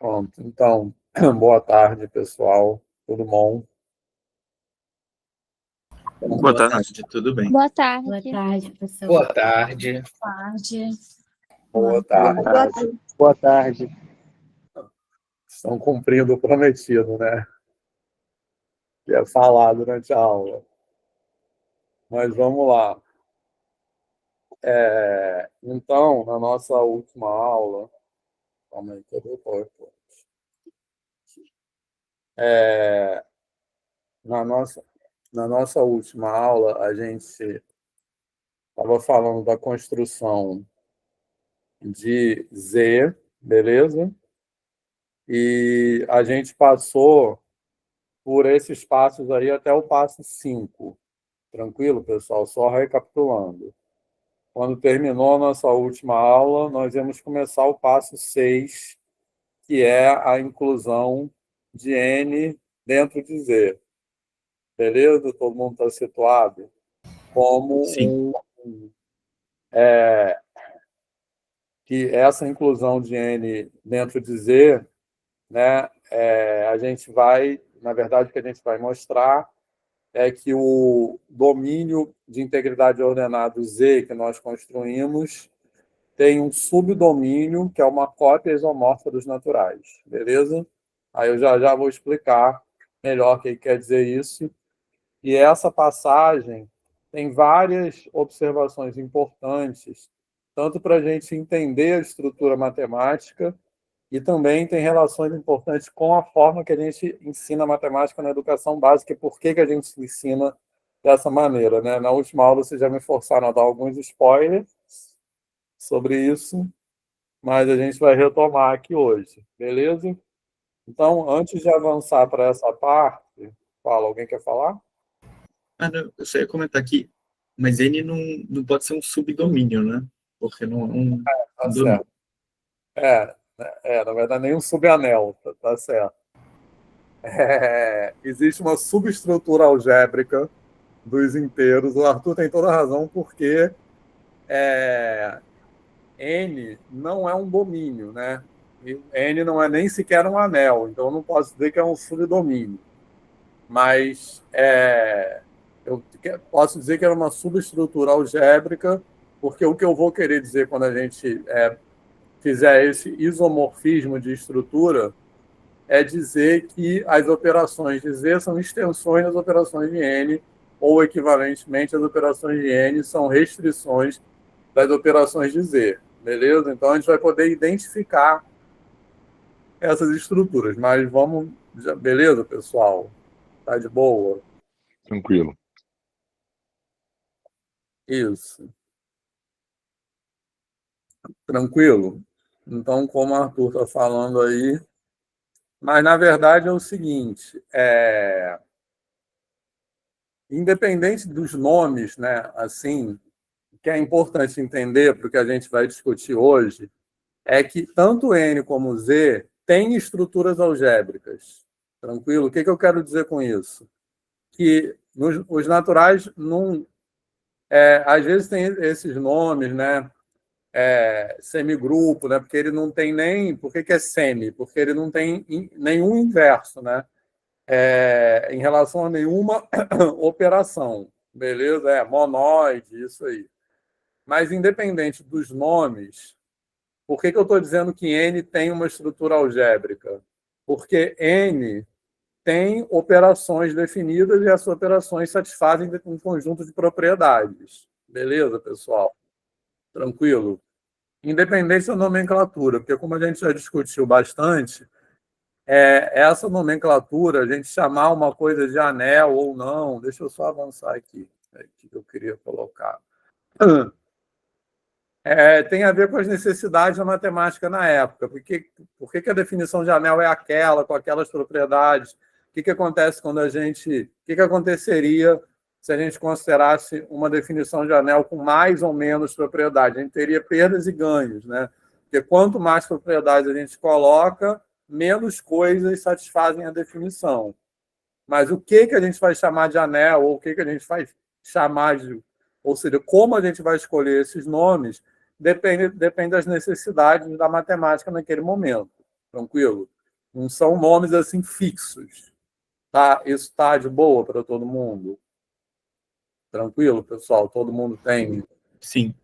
Pronto. Então, boa tarde, pessoal. Tudo bom? Boa tarde, tudo bem? Boa tarde. Boa tarde, professor. Boa tarde. Boa tarde. Boa tarde. Estão cumprindo o prometido, né? Que é falar durante a aula. Mas vamos lá. Então, na nossa última aula... Calma aí, cadê o PowerPoint? Na nossa última aula, a gente estava falando da construção de Z, beleza? E a gente passou por esses passos aí até o passo 5. Tranquilo, pessoal? Só recapitulando. Quando terminou a nossa última aula, nós íamos começar o passo 6, que é a inclusão de N dentro de Z. Beleza? Todo mundo está situado? Como Sim. que essa inclusão de N dentro de Z, né, a gente vai, na verdade, o que a gente vai mostrar é que o domínio de integridade ordenado Z que nós construímos tem um subdomínio, que é uma cópia isomórfica dos naturais, beleza? Aí eu já vou explicar melhor o que quer dizer isso. E essa passagem tem várias observações importantes, tanto para a gente entender a estrutura matemática, e também tem relações importantes com a forma que a gente ensina matemática na educação básica e por que a gente ensina dessa maneira, né? Na última aula, vocês já me forçaram a dar alguns spoilers sobre isso, mas a gente vai retomar aqui hoje, beleza? Então, antes de avançar para essa parte, alguém quer falar? Não, eu só ia comentar aqui, mas N não pode ser um subdomínio, né? Porque não é um Tá domínio. certo. Na verdade, nem um subanel, tá certo. Existe uma subestrutura algébrica dos inteiros. O Arthur tem toda a razão, porque N não é um domínio, né? N não é nem sequer um anel, então eu não posso dizer que é um subdomínio. Mas eu posso dizer que é uma subestrutura algébrica, porque o que eu vou querer dizer quando a gente fizer esse isomorfismo de estrutura é dizer que as operações de Z são extensões das operações de N, ou, equivalentemente, as operações de N são restrições das operações de Z, beleza? Então, a gente vai poder identificar essas estruturas, mas vamos... Beleza, pessoal? Tá de boa? Tranquilo. Isso. Tranquilo? Então, como o Arthur está falando aí... Mas, na verdade, é o seguinte... Independente dos nomes, né, assim, o que é importante entender para o que a gente vai discutir hoje é que tanto N como Z têm estruturas algébricas. Tranquilo? O que eu quero dizer com isso? Que os naturais não... às vezes tem esses nomes, né? Semigrupo, né? Porque ele não tem nem... Por que é semi? Porque ele não tem nenhum inverso, né? Em relação a nenhuma operação. Beleza? Monóide, isso aí. Mas, independente dos nomes, por que eu estou dizendo que N tem uma estrutura algébrica? Porque N tem operações definidas e essas operações satisfazem um conjunto de propriedades. Beleza, pessoal? Tranquilo? Independente da nomenclatura, porque, como a gente já discutiu bastante, essa nomenclatura, a gente chamar uma coisa de anel ou não, deixa eu só avançar aqui, que eu queria colocar. Tem a ver com as necessidades da matemática na época. Por que a definição de anel é aquela, com aquelas propriedades? O que acontece quando a gente... O que aconteceria se a gente considerasse uma definição de anel com mais ou menos propriedades? A gente teria perdas e ganhos, né? Porque quanto mais propriedades a gente coloca, menos coisas satisfazem a definição. Mas o que a gente vai chamar de anel, ou o que a gente vai chamar de... Ou seja, como a gente vai escolher esses nomes, depende das necessidades da matemática naquele momento. Tranquilo? Não são nomes assim fixos. Tá? Isso está de boa para todo mundo? Tranquilo, pessoal? Todo mundo tem? Sim.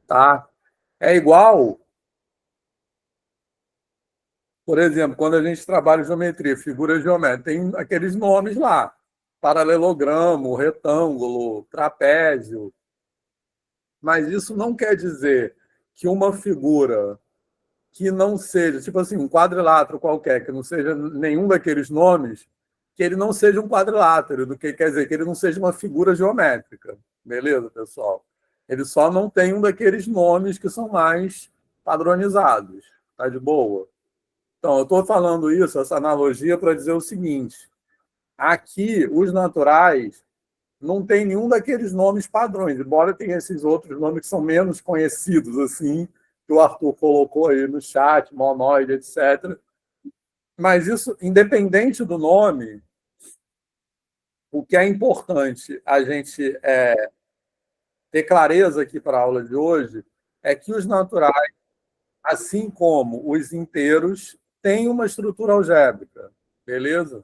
Tá? É igual, por exemplo, quando a gente trabalha geometria, figura geométrica, tem aqueles nomes lá: paralelogramo, retângulo, trapézio. Mas isso não quer dizer que uma figura que não seja, tipo assim, um quadrilátero qualquer, que não seja nenhum daqueles nomes, que ele não seja um quadrilátero, do que quer dizer que ele não seja uma figura geométrica. Beleza, pessoal? Ele só não tem um daqueles nomes que são mais padronizados. Tá de boa? Então, eu estou falando isso, essa analogia, para dizer o seguinte: aqui, os naturais não tem nenhum daqueles nomes padrões, embora tenha esses outros nomes que são menos conhecidos, assim, que o Arthur colocou aí no chat, monoide, etc. Mas isso, independente do nome, o que é importante a gente ter clareza aqui para a aula de hoje é que os naturais, assim como os inteiros, têm uma estrutura algébrica, beleza?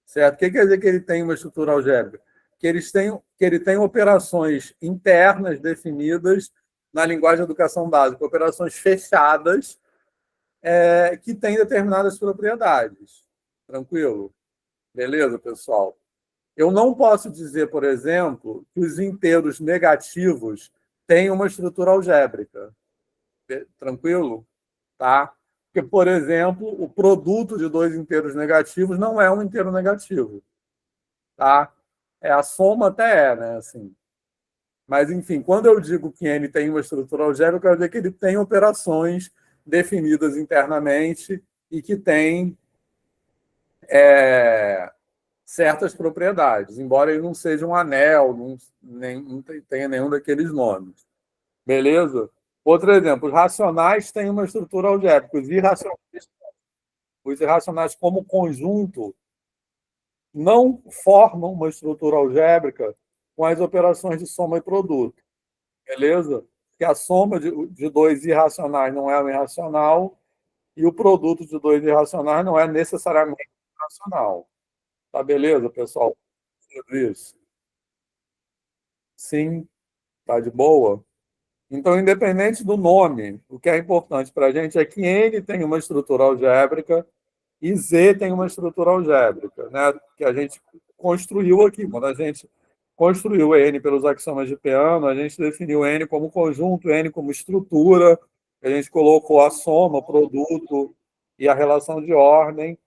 Certo? O que quer dizer que ele tem uma estrutura algébrica? Que ele tem operações internas definidas na linguagem de educação básica, operações fechadas que têm determinadas propriedades. Tranquilo? Beleza, pessoal? Eu não posso dizer, por exemplo, que os inteiros negativos têm uma estrutura algébrica. Tranquilo? Tá? Porque, por exemplo, o produto de dois inteiros negativos não é um inteiro negativo. Tá? A soma até né? Assim. Mas, enfim, quando eu digo que N tem uma estrutura algébrica, eu quero dizer que ele tem operações definidas internamente e que tem certas propriedades, embora ele não seja um anel, não tenha nenhum daqueles nomes. Beleza? Outro exemplo, os racionais têm uma estrutura algébrica, os irracionais como conjunto não formam uma estrutura algébrica com as operações de soma e produto. Beleza? Porque a soma de dois irracionais não é um irracional e o produto de dois irracionais não é necessariamente irracional. Tá beleza, pessoal? Isso. Sim, tá de boa? Então, independente do nome, o que é importante para a gente é que N tem uma estrutura algébrica e Z tem uma estrutura algébrica, né? Que a gente construiu aqui. Quando a gente construiu N pelos axiomas de Peano, a gente definiu N como conjunto, N como estrutura, a gente colocou a soma, o produto e a relação de ordem.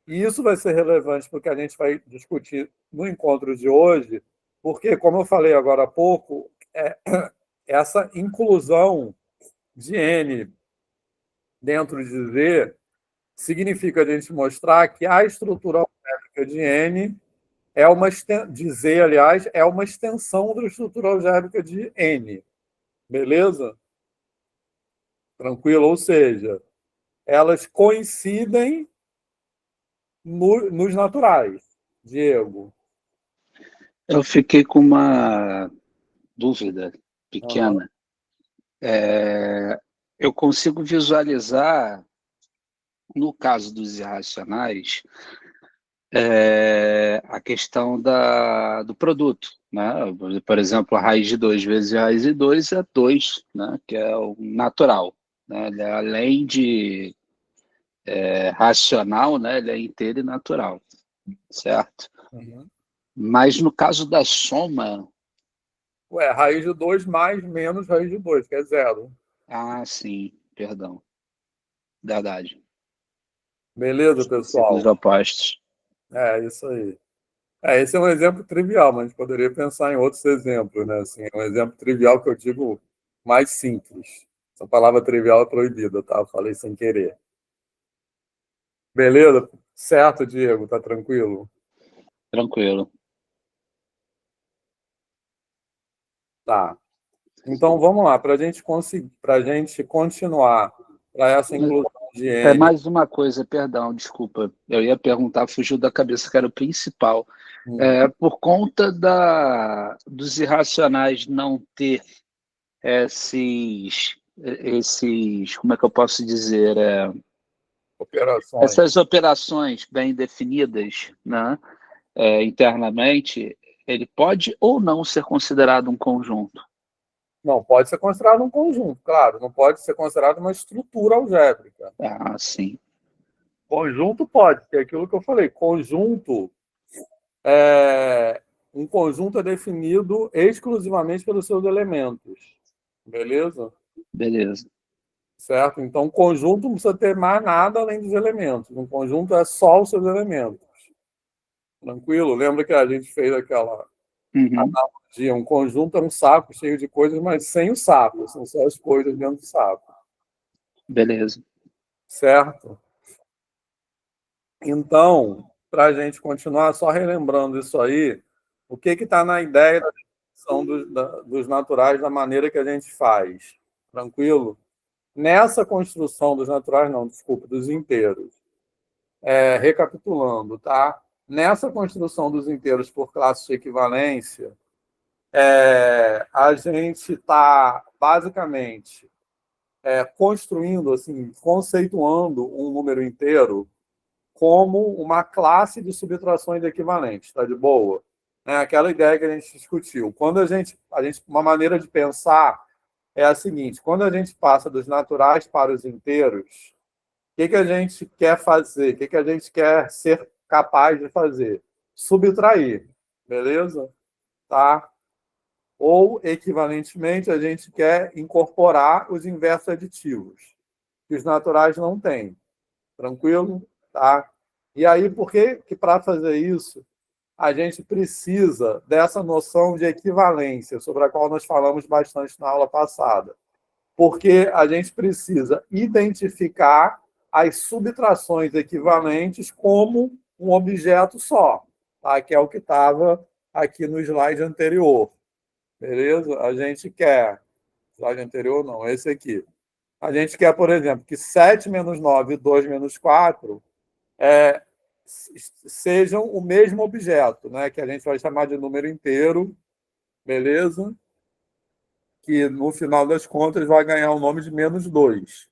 E isso vai ser relevante porque a gente vai discutir no encontro de hoje, porque, como eu falei agora há pouco, essa inclusão de N dentro de Z significa a gente mostrar que a estrutura algébrica de N de Z, aliás, é uma extensão da estrutura algébrica de N. Beleza? Tranquilo? Ou seja, elas coincidem nos naturais. Diego. Eu fiquei com uma dúvida pequena. Uhum. Eu consigo visualizar, no caso dos irracionais, a questão do produto. Né? Por exemplo, a raiz de 2 vezes a raiz de 2 é 2, né? Que é o natural. Né? Ele, além de racional, né? Ele é inteiro e natural. Certo? Uhum. Mas no caso da soma... Raiz de 2 mais menos raiz de 2, que é 0. Ah, sim, perdão. Verdade. Beleza, pessoal? Ciclos opostos. Isso aí. Esse é um exemplo trivial, mas a gente poderia pensar em outros exemplos, né? Assim, é um exemplo trivial que eu digo mais simples. Essa palavra trivial é proibida, tá? Eu falei sem querer. Beleza? Certo, Diego? Tá tranquilo? Tranquilo. Tá. Então, vamos lá. Para a gente continuar para essa inclusão de N... Mais uma coisa, perdão, desculpa. Eu ia perguntar, fugiu da cabeça, que era o principal. Por conta dos irracionais não ter esses, como é que eu posso dizer, operações. Essas operações bem definidas, né, internamente, ele pode ou não ser considerado um conjunto? Não, pode ser considerado um conjunto, claro. Não pode ser considerado uma estrutura algébrica. Ah, sim. Conjunto pode, que é aquilo que eu falei. Um conjunto é definido exclusivamente pelos seus elementos. Beleza? Beleza. Certo? Então, um conjunto não precisa ter mais nada além dos elementos. Um conjunto é só os seus elementos. Tranquilo? Lembra que a gente fez aquela Uhum. analogia? Um conjunto é um saco cheio de coisas, mas sem o saco. São só as coisas dentro do saco. Beleza. Certo? Então, para a gente continuar só relembrando isso aí, o que está na ideia da definição dos naturais da maneira que a gente faz? Tranquilo? Nessa construção dos naturais, não, desculpa, dos inteiros. Recapitulando, tá? Nessa construção dos inteiros por classe de equivalência, a gente está, basicamente, construindo, assim, conceituando um número inteiro como uma classe de subtrações equivalentes, tá de boa? Aquela ideia que a gente discutiu. Quando a gente, uma maneira de pensar é a seguinte: quando a gente passa dos naturais para os inteiros, o que a gente quer fazer? O que a gente quer ser capaz de fazer? Subtrair, beleza? Tá? Ou, equivalentemente, a gente quer incorporar os inversos aditivos, que os naturais não têm. Tranquilo? Tá? E aí, por que para fazer isso, a gente precisa dessa noção de equivalência, sobre a qual nós falamos bastante na aula passada? Porque a gente precisa identificar as subtrações equivalentes como um objeto só, tá? Que é o que estava aqui no slide anterior. Beleza? A gente quer... Slide anterior não, esse aqui. A gente quer, por exemplo, que 7 menos 9 e 2 menos 4 sejam o mesmo objeto, né? Que a gente vai chamar de número inteiro, beleza? Que no final das contas vai ganhar o nome de menos 2.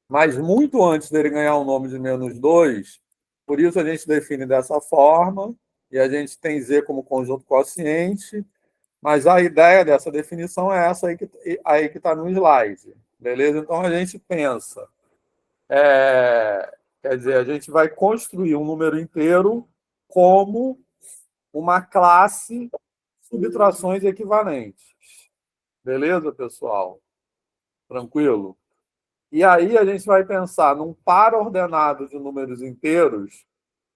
Mas muito antes dele ganhar o nome de menos 2, por isso a gente define dessa forma, e a gente tem Z como conjunto quociente, mas a ideia dessa definição é essa aí que está no slide, beleza? Então a gente pensa, quer dizer, a gente vai construir um número inteiro como uma classe de subtrações equivalentes. Beleza, pessoal? Tranquilo? E aí a gente vai pensar num par ordenado de números inteiros,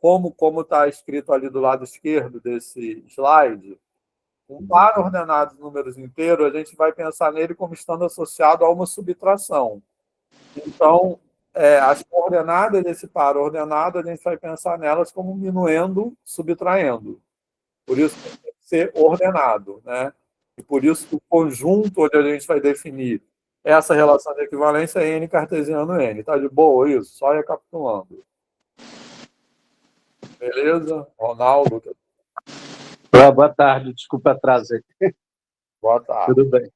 como está escrito ali do lado esquerdo desse slide. Um par ordenado de números inteiros, a gente vai pensar nele como estando associado a uma subtração. Então, as coordenadas desse par ordenado, a gente vai pensar nelas como minuendo, subtraindo. Por isso tem que ser ordenado, né? E por isso que o conjunto onde a gente vai definir essa relação de equivalência é N cartesiano N. Tá de boa isso? Só recapitulando. Beleza? Ronaldo? Boa tarde, desculpa atraso aí. Boa tarde. Tudo bem.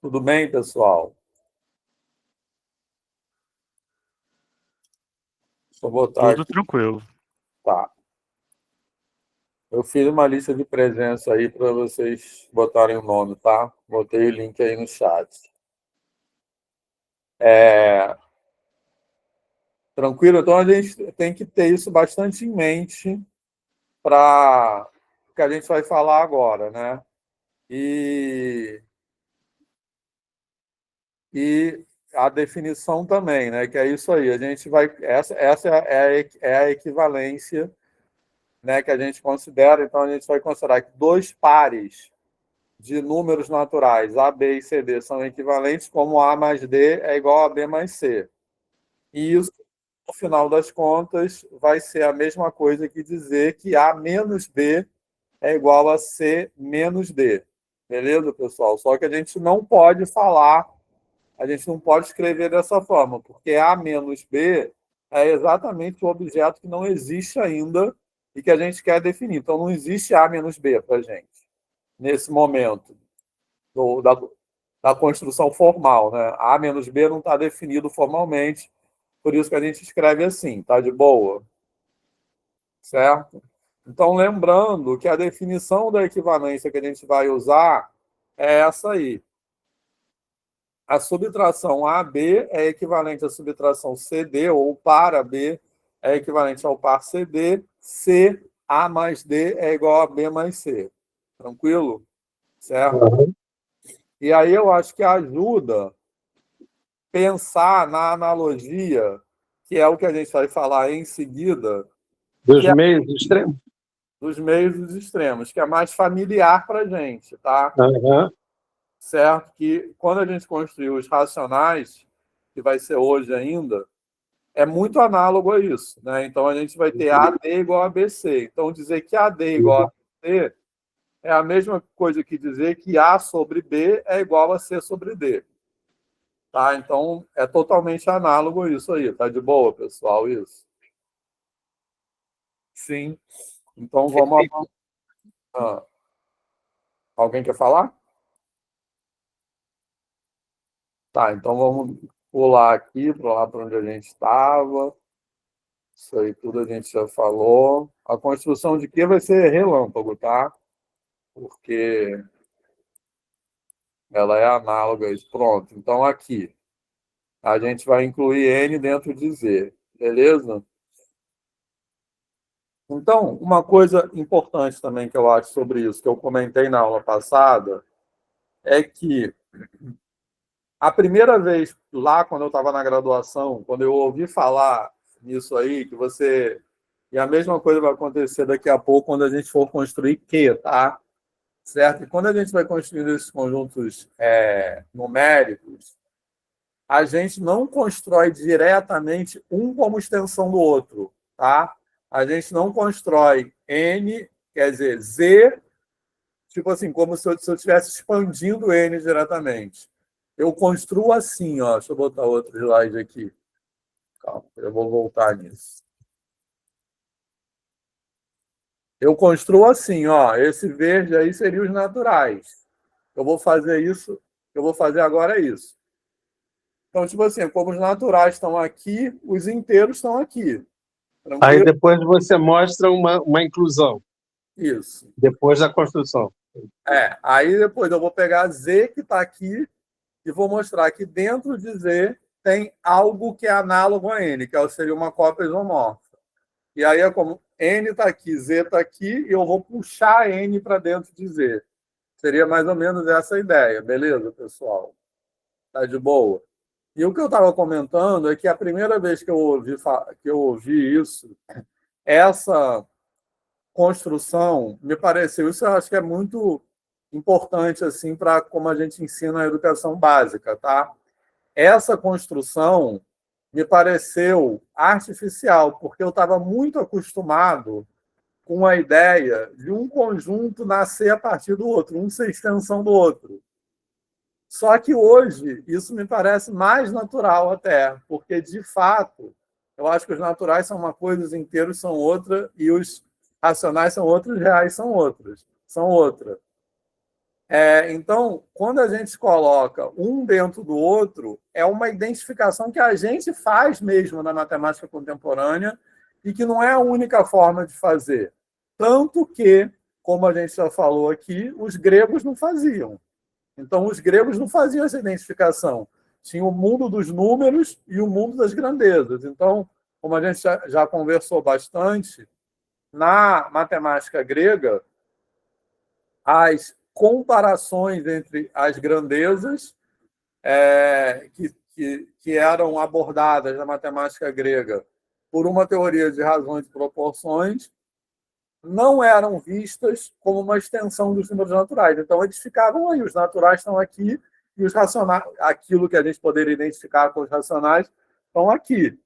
Tudo bem, pessoal? Deixa eu botar Tudo aqui. tranquilo. Tá. Eu fiz uma lista de presença aí para vocês botarem o nome, tá? Botei o link aí no chat. Tranquilo? Então a gente tem que ter isso bastante em mente para o que a gente vai falar agora, né? E a definição também, né? Que é isso aí. A gente vai... Essa é a equivalência, né, que a gente considera. Então, a gente vai considerar que dois pares de números naturais, A, B e C, D, são equivalentes, como A mais D é igual a B mais C. E isso, no final das contas, vai ser a mesma coisa que dizer que A menos B é igual a C menos D. Beleza, pessoal? Só que a gente não pode falar, a gente não pode escrever dessa forma, porque A menos B é exatamente o objeto que não existe ainda e que a gente quer definir. Então, não existe A menos B para a gente, nesse momento da construção formal, né? A menos B não está definido formalmente, por isso que a gente escreve assim, tá de boa? Certo? Então, lembrando que a definição da equivalência que a gente vai usar é essa aí. A subtração AB é equivalente à subtração CD, ou par AB é equivalente ao par CD, C, A mais D é igual a B mais C. Tranquilo? Certo? Uhum. E aí eu acho que ajuda pensar na analogia, que é o que a gente vai falar em seguida, Dos que é meios extremos. dos meios dos extremos, que é mais familiar para a gente, tá? Uhum. Certo? Que quando a gente construiu os racionais, que vai ser hoje ainda, é muito análogo a isso, né? Então a gente vai ter AD igual a BC. Então dizer que AD igual a BC é a mesma coisa que dizer que A sobre B é igual a C sobre D. Tá? Então é totalmente análogo isso aí. Tá de boa, pessoal, isso? Sim. Então vamos... Ah, alguém quer falar? Tá, então vamos pular aqui, para lá para onde a gente estava. Isso aí tudo a gente já falou. A construção de Q vai ser relâmpago, tá? Porque ela é análoga a isso. Pronto. Então, aqui, a gente vai incluir N dentro de Z. Beleza? Então, uma coisa importante também que eu acho sobre isso, que eu comentei na aula passada, é que a primeira vez lá, quando eu estava na graduação, quando eu ouvi falar nisso aí, que você... E a mesma coisa vai acontecer daqui a pouco quando a gente for construir Q, tá? Certo? E quando a gente vai construindo esses conjuntos numéricos, a gente não constrói diretamente um como extensão do outro, tá? A gente não constrói N, quer dizer, Z, tipo assim, como se eu estivesse expandindo N diretamente. Eu construo assim, ó. Deixa eu botar outro slide aqui. Calma, eu vou voltar nisso. Eu construo assim, ó. Esse verde aí seria os naturais. Eu vou fazer isso, eu vou fazer agora isso. Então, tipo assim, como os naturais estão aqui, os inteiros estão aqui. Aí Tranquilo? depois você mostra uma inclusão, Isso. depois da construção. Aí depois eu vou pegar Z que está aqui e vou mostrar que dentro de Z tem algo que é análogo a N, que seria uma cópia isomorfa. E aí é como N está aqui, Z está aqui, e eu vou puxar N para dentro de Z. Seria mais ou menos essa a ideia, beleza, pessoal? Tá de boa? E o que eu estava comentando é que a primeira vez que eu ouvi isso, essa construção, me pareceu, isso eu acho que é muito importante assim para como a gente ensina a educação básica, tá? Essa construção me pareceu artificial, porque eu estava muito acostumado com a ideia de um conjunto nascer a partir do outro, um ser extensão do outro. Só que hoje isso me parece mais natural até, porque, de fato, eu acho que os naturais são uma coisa, os inteiros são outra, e os racionais são outros, os reais são outros, são outra. Então, quando a gente coloca um dentro do outro, é uma identificação que a gente faz mesmo na matemática contemporânea e que não é a única forma de fazer. Tanto que, como a gente já falou aqui, os gregos não faziam. Então, os gregos não faziam essa identificação. Tinha o mundo dos números e o mundo das grandezas. Então, como a gente já conversou bastante, na matemática grega, as comparações entre as grandezas que eram abordadas na matemática grega por uma teoria de razões e proporções não eram vistas como uma extensão dos números naturais. Então, eles ficavam aí, os naturais estão aqui e os racionais, aquilo que a gente poderia identificar com os racionais, estão aqui.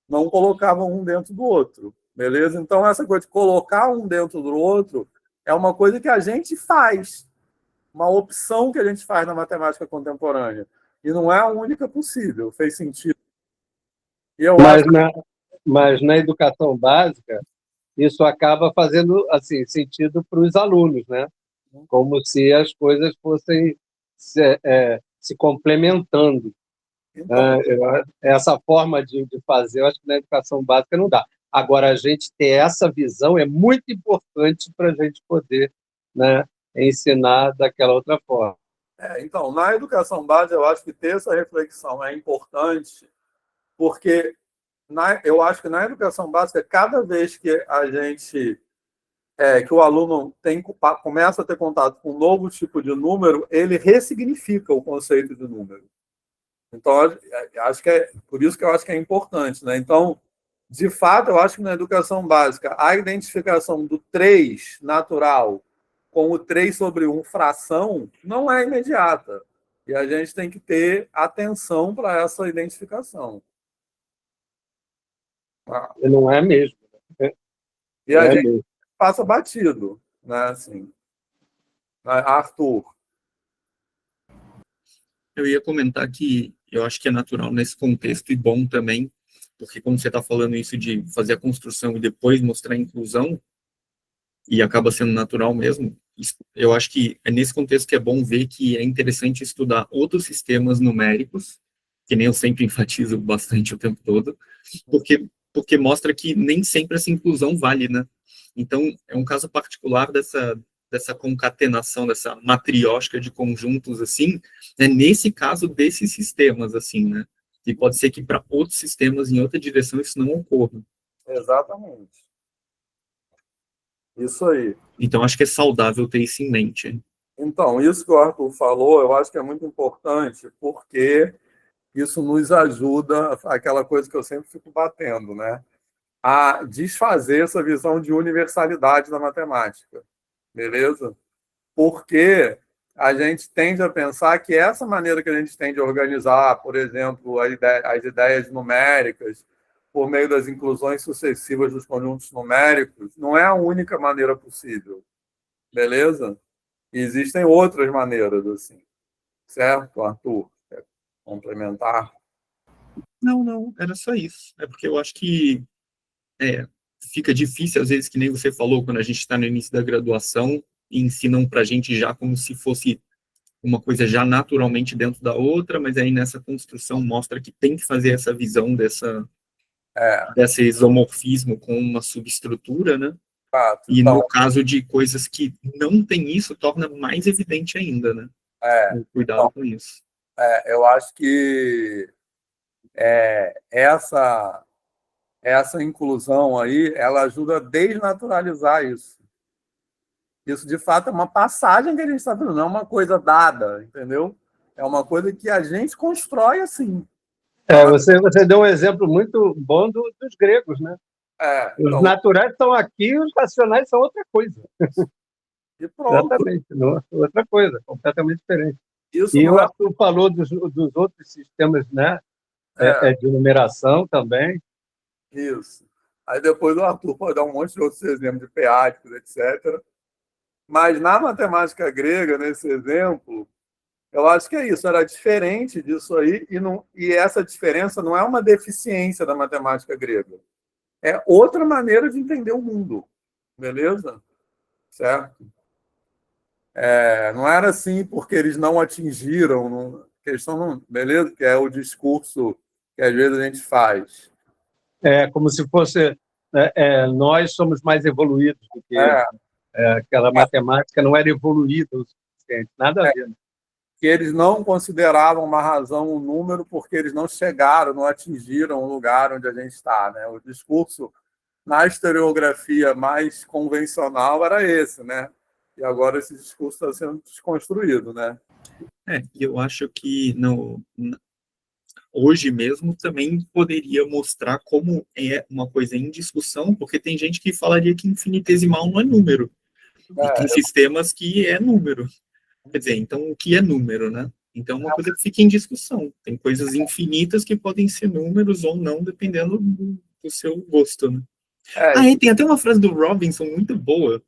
Não colocavam um dentro do outro, beleza? Então, essa coisa de colocar um dentro do outro é uma coisa que a gente faz, uma opção que a gente faz na matemática contemporânea. E não é a única possível, fez sentido. E eu acho... Mas na educação básica, isso acaba fazendo assim, sentido para os alunos, né? Como se as coisas fossem se complementando. Então, Essa forma de fazer, eu acho que na educação básica não dá. Agora, a gente ter essa visão é muito importante para a gente poder, né, ensinar daquela outra forma. então, na educação básica, eu acho que ter essa reflexão é importante, porque eu acho que na educação básica, cada vez que a gente que o aluno começa a ter contato com um novo tipo de número, ele ressignifica o conceito de número. Então, acho que por isso que eu acho que é importante, né? Então, de fato, eu acho que na educação básica, a identificação do 3 natural com o 3 sobre 1 fração não é imediata. E a gente tem que ter atenção para essa identificação. E não é mesmo. E a Não é gente mesmo. passa batido, né? Assim, Arthur. Eu ia comentar que eu acho que é natural nesse contexto e bom também, porque como você está falando isso de fazer a construção e depois mostrar a inclusão, e acaba sendo natural mesmo, eu acho que é nesse contexto que é bom ver que é interessante estudar outros sistemas numéricos, que nem eu sempre enfatizo bastante o tempo todo, porque mostra que nem sempre essa inclusão vale, né? Então, é um caso particular dessa concatenação, dessa matriótica de conjuntos, assim, nesse caso desses sistemas, assim, né? E pode ser que para outros sistemas, em outra direção, isso não ocorra. Exatamente. Isso aí. Então, acho que é saudável ter isso em mente. Então, isso que o Arthur falou, eu acho que é muito importante, porque isso nos ajuda, aquela coisa que eu sempre fico batendo, né? A desfazer essa visão de universalidade da matemática, beleza? Porque a gente tende a pensar que essa maneira que a gente tem de organizar, por exemplo, as ideias numéricas, por meio das inclusões sucessivas dos conjuntos numéricos, não é a única maneira possível, beleza? E existem outras maneiras, assim, certo, Arthur? Quer complementar? Não, era só isso. É porque eu acho que fica difícil, às vezes, que nem você falou, quando a gente está no início da graduação, e ensinam para a gente já como se fosse uma coisa já naturalmente dentro da outra, mas aí nessa construção mostra que tem que fazer essa visão desse isomorfismo com uma subestrutura, né? Fato. E Então, no caso de coisas que não tem isso, torna mais evidente ainda, né? Cuidado com isso. eu acho que essa inclusão aí, ela ajuda a desnaturalizar isso. Isso, de fato, é uma passagem que a gente está vendo, não é uma coisa dada, entendeu? É uma coisa que a gente constrói assim. Você deu um exemplo muito bom dos gregos, né? Os Então, naturais estão aqui, os racionais são outra coisa. e pronto. Exatamente, outra coisa, completamente diferente. Isso E não o é. Arthur falou dos outros sistemas, né? De numeração também. Isso. Aí depois o Arthur pode dar um monte de outros exemplos de peáticos, etc. Mas na matemática grega, nesse exemplo, eu acho que é isso, era diferente disso aí, e essa diferença não é uma deficiência da matemática grega. É outra maneira de entender o mundo. Beleza? Certo? Não era assim porque eles não atingiram, questão não, beleza? Que é o discurso que às vezes a gente faz. Como se fosse nós somos mais evoluídos do que É, aquela matemática não era evoluída o suficiente, nada a ver. Né? que eles não consideravam uma razão um número porque eles não chegaram, não atingiram o lugar onde a gente está. Né? O discurso na historiografia mais convencional era esse, né? E agora esse discurso está sendo desconstruído, né? E eu acho que hoje mesmo também poderia mostrar como é uma coisa em discussão, porque tem gente que falaria que infinitesimal não é número. E tem sistemas que é número. Quer dizer, então o que é número, né? Então é uma coisa que fica em discussão. Tem coisas infinitas que podem ser números ou não, dependendo do seu gosto, né? E tem até uma frase do Robinson muito boa,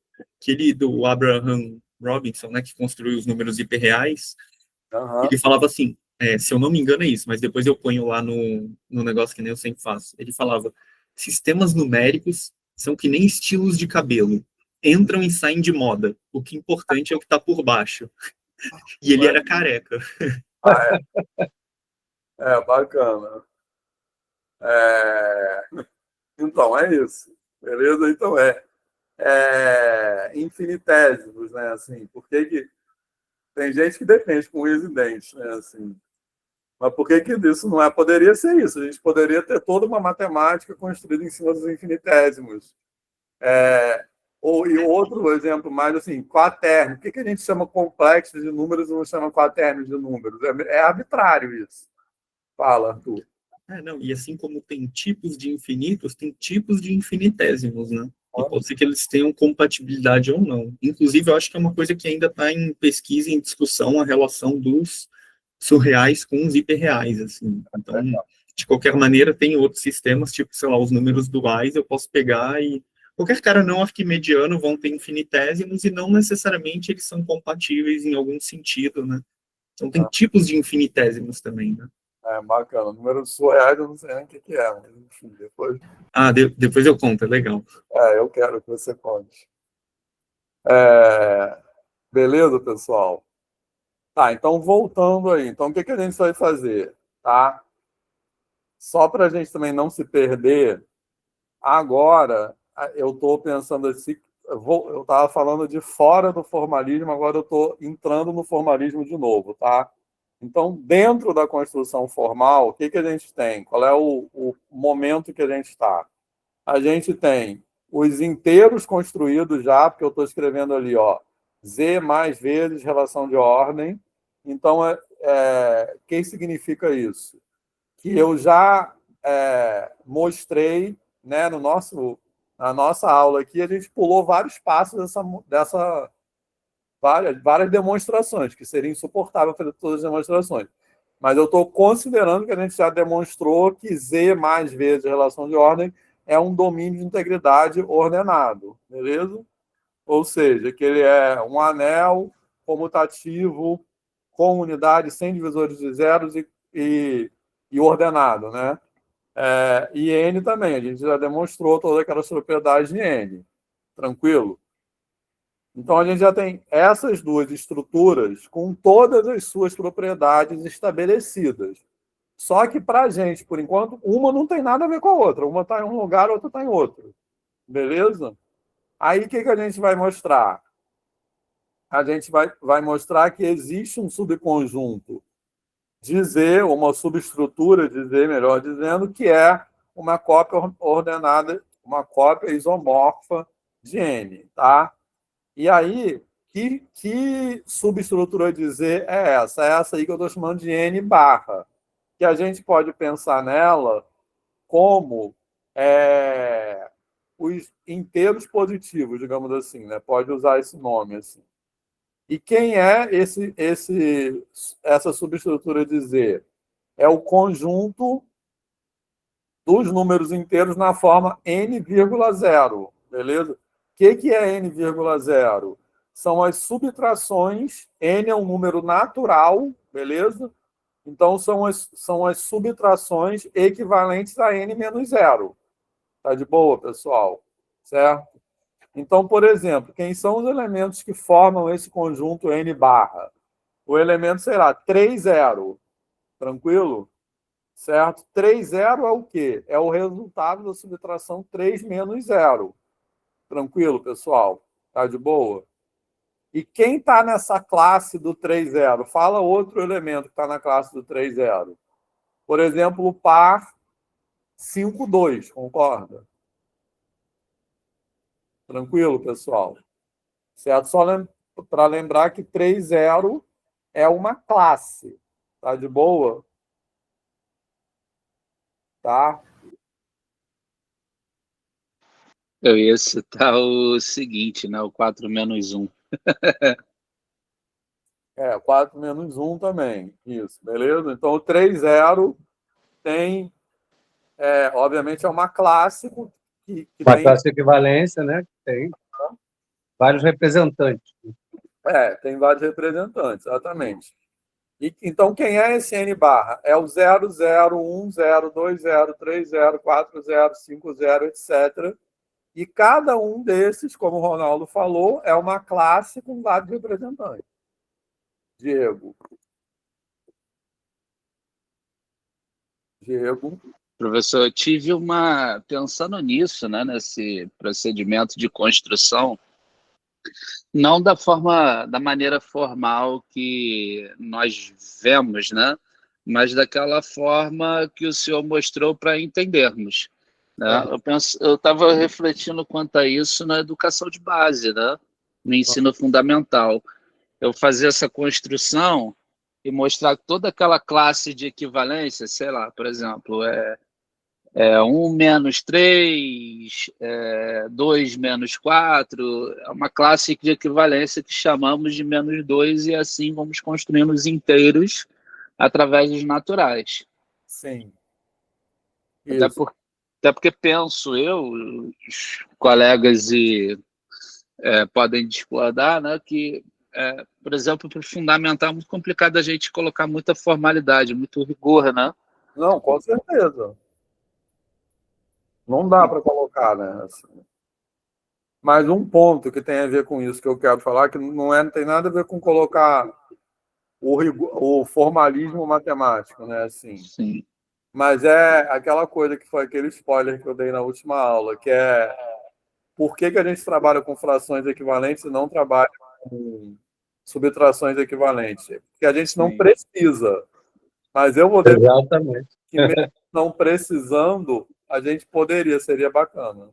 do Abraham Robinson, né, que construiu os números hiperreais. Ele falava assim, se eu não me engano é isso, mas depois eu ponho lá no negócio que nem eu sempre faço. Ele falava, sistemas numéricos são que nem estilos de cabelo. Entram e saem de moda. O que é importante é o que está por baixo. E ele era careca. Ah, bacana. É, Então, é isso. Beleza? Então, infinitésimos, né? Assim, por que que tem gente que defende com unhas e dentes, né? Assim, mas por que que isso não é? Poderia ser isso. A gente poderia ter toda uma matemática construída em cima dos infinitésimos. É, e outro exemplo mais assim, quaterno. Por que que a gente chama complexo de números e não chama quaterno de números? É arbitrário isso. Fala, Arthur. Não, e assim como tem tipos de infinitos, tem tipos de infinitésimos, né? E pode ser que eles tenham compatibilidade ou não. Inclusive, eu acho que é uma coisa que ainda está em pesquisa e em discussão, a relação dos surreais com os hiperreais, assim. Então, de qualquer maneira, tem outros sistemas, tipo, sei lá, os números duais, eu posso pegar e... Qualquer cara não arquimediano vão ter infinitésimos e não necessariamente eles são compatíveis em algum sentido, né? Então, tem tipos de infinitésimos também, né? Bacana. Números surreais eu não sei nem o que é, mas enfim, depois. Depois eu conto, é legal. Eu quero que você conte. Beleza, pessoal? Tá, então voltando aí. Então, o que que a gente vai fazer? Tá? Só para a gente também não se perder, agora eu estou pensando assim, eu estava falando de fora do formalismo, agora eu estou entrando no formalismo de novo, tá? Então, dentro da construção formal, o que que a gente tem? Qual é o momento que a gente está? A gente tem os inteiros construídos já, porque eu estou escrevendo ali, ó, Z mais vezes relação de ordem. Então, o que significa isso? Que eu já mostrei, né, na nossa aula aqui, a gente pulou vários passos várias demonstrações, que seria insuportável fazer todas as demonstrações. Mas eu estou considerando que a gente já demonstrou que Z mais vezes relação de ordem é um domínio de integridade ordenado, beleza? Ou seja, que ele é um anel comutativo com unidade sem divisores de zeros e ordenado, né? E N também, a gente já demonstrou todas aquelas propriedades de N. Tranquilo? Então, a gente já tem essas duas estruturas com todas as suas propriedades estabelecidas. Só que, para a gente, por enquanto, uma não tem nada a ver com a outra. Uma está em um lugar, a outra está em outro. Beleza? Aí, o que a gente vai mostrar? A gente vai mostrar que existe um subconjunto de Z, uma subestrutura de Z, melhor dizendo, que é uma cópia ordenada, uma cópia isomorfa de N. Tá? E aí, que subestrutura de Z é essa? É essa aí que eu estou chamando de N barra, que a gente pode pensar nela como os inteiros positivos, digamos assim, né? Pode usar esse nome assim. E quem é essa subestrutura de Z? É o conjunto dos números inteiros na forma n,0, beleza? O que é n,0? São as subtrações, n é um número natural, beleza? Então, são as subtrações equivalentes a n menos 0. Tá de boa, pessoal? Certo? Então, por exemplo, quem são os elementos que formam esse conjunto n barra? O elemento, sei lá, 3, 0. Tranquilo? Certo? 3, 0 é o quê? É o resultado da subtração 3 menos 0. Tranquilo, pessoal? Tá de boa? E quem está nessa classe do 3, 0? Fala outro elemento que está na classe do 3, 0. Por exemplo, o par 5, 2. Concorda? Tranquilo, pessoal? Certo? Só para lembrar que 3, 0 é uma classe. Tá de boa? Tá? Eu ia citar o seguinte, né? O 4 menos 1. 4 menos 1 também. Isso, beleza? Então, o 3, 0 tem, obviamente, é uma classe que Uma tem, classe de equivalência, né? Tem vários representantes. tem vários representantes, exatamente. Então, quem é esse N barra? É o 0, 0, 1, 0, 2, 0, 3, 0, 4, 0, 5, 0, etc. E cada um desses, como o Ronaldo falou, é uma classe com vários representantes. Diego. Diego. Professor, eu tive pensando nisso, né, nesse procedimento de construção, não da maneira formal que nós vemos, né, mas daquela forma que o senhor mostrou para entendermos, né? Eu estava refletindo quanto a isso na educação de base, né, no ensino fundamental. Eu fazer essa construção e mostrar toda aquela classe de equivalência, sei lá, por exemplo, 1 menos 3, 2 menos 4, é uma classe de equivalência que chamamos de menos 2 e assim vamos construindo os inteiros através dos naturais. Sim. Até, Isso. até porque penso eu, os colegas podem discordar, né, que, por exemplo, para o fundamental é muito complicado a gente colocar muita formalidade, muito rigor, né? Não, com certeza. Não dá para colocar, né? Assim. Mas um ponto que tem a ver com isso que eu quero falar, que não tem nada a ver com colocar o formalismo matemático, né? Assim. Sim. Mas é aquela coisa que foi aquele spoiler que eu dei na última aula, que é por que a gente trabalha com frações equivalentes e não trabalha com subtrações equivalentes? Porque a gente não precisa. Mas eu vou dizer Exatamente. que mesmo não precisando, a gente poderia, seria bacana.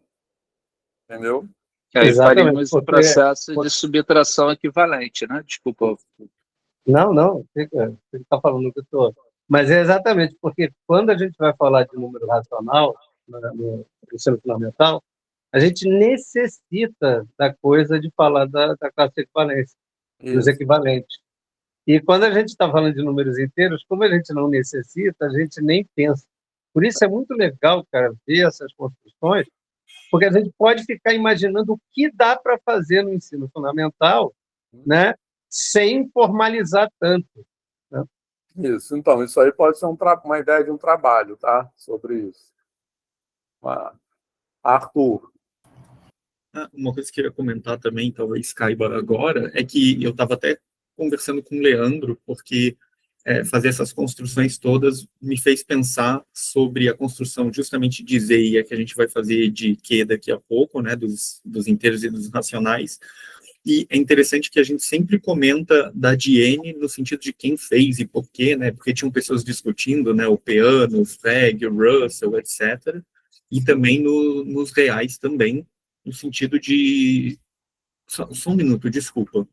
Entendeu? Aí Exatamente, faríamos o porque processo de subtração equivalente, né? Desculpa. não, fica tá falando que eu estou. Mas é exatamente porque quando a gente vai falar de número racional, né, no ensino fundamental, a gente necessita da coisa de falar da classe de equivalência, dos Isso. equivalentes. E quando a gente está falando de números inteiros, como a gente não necessita, a gente nem pensa. Por isso é muito legal, cara, ver essas construções, porque a gente pode ficar imaginando o que dá para fazer no ensino fundamental, né, sem formalizar tanto, né? Isso. Então, isso aí pode ser uma ideia de um trabalho, tá? Sobre isso. Arthur. Uma coisa que eu ia comentar também, talvez caiba agora, é que eu estava até conversando com o Leandro, porque fazer essas construções todas me fez pensar sobre a construção justamente de Zeia, que a gente vai fazer de Q daqui a pouco, né, dos inteiros e dos racionais. E é interessante que a gente sempre comenta da de N no sentido de quem fez e por quê, né, porque tinham pessoas discutindo, né, o Peano, o Frege, o Russell, etc., e também nos reais também, no sentido de... Só um minuto, desculpa.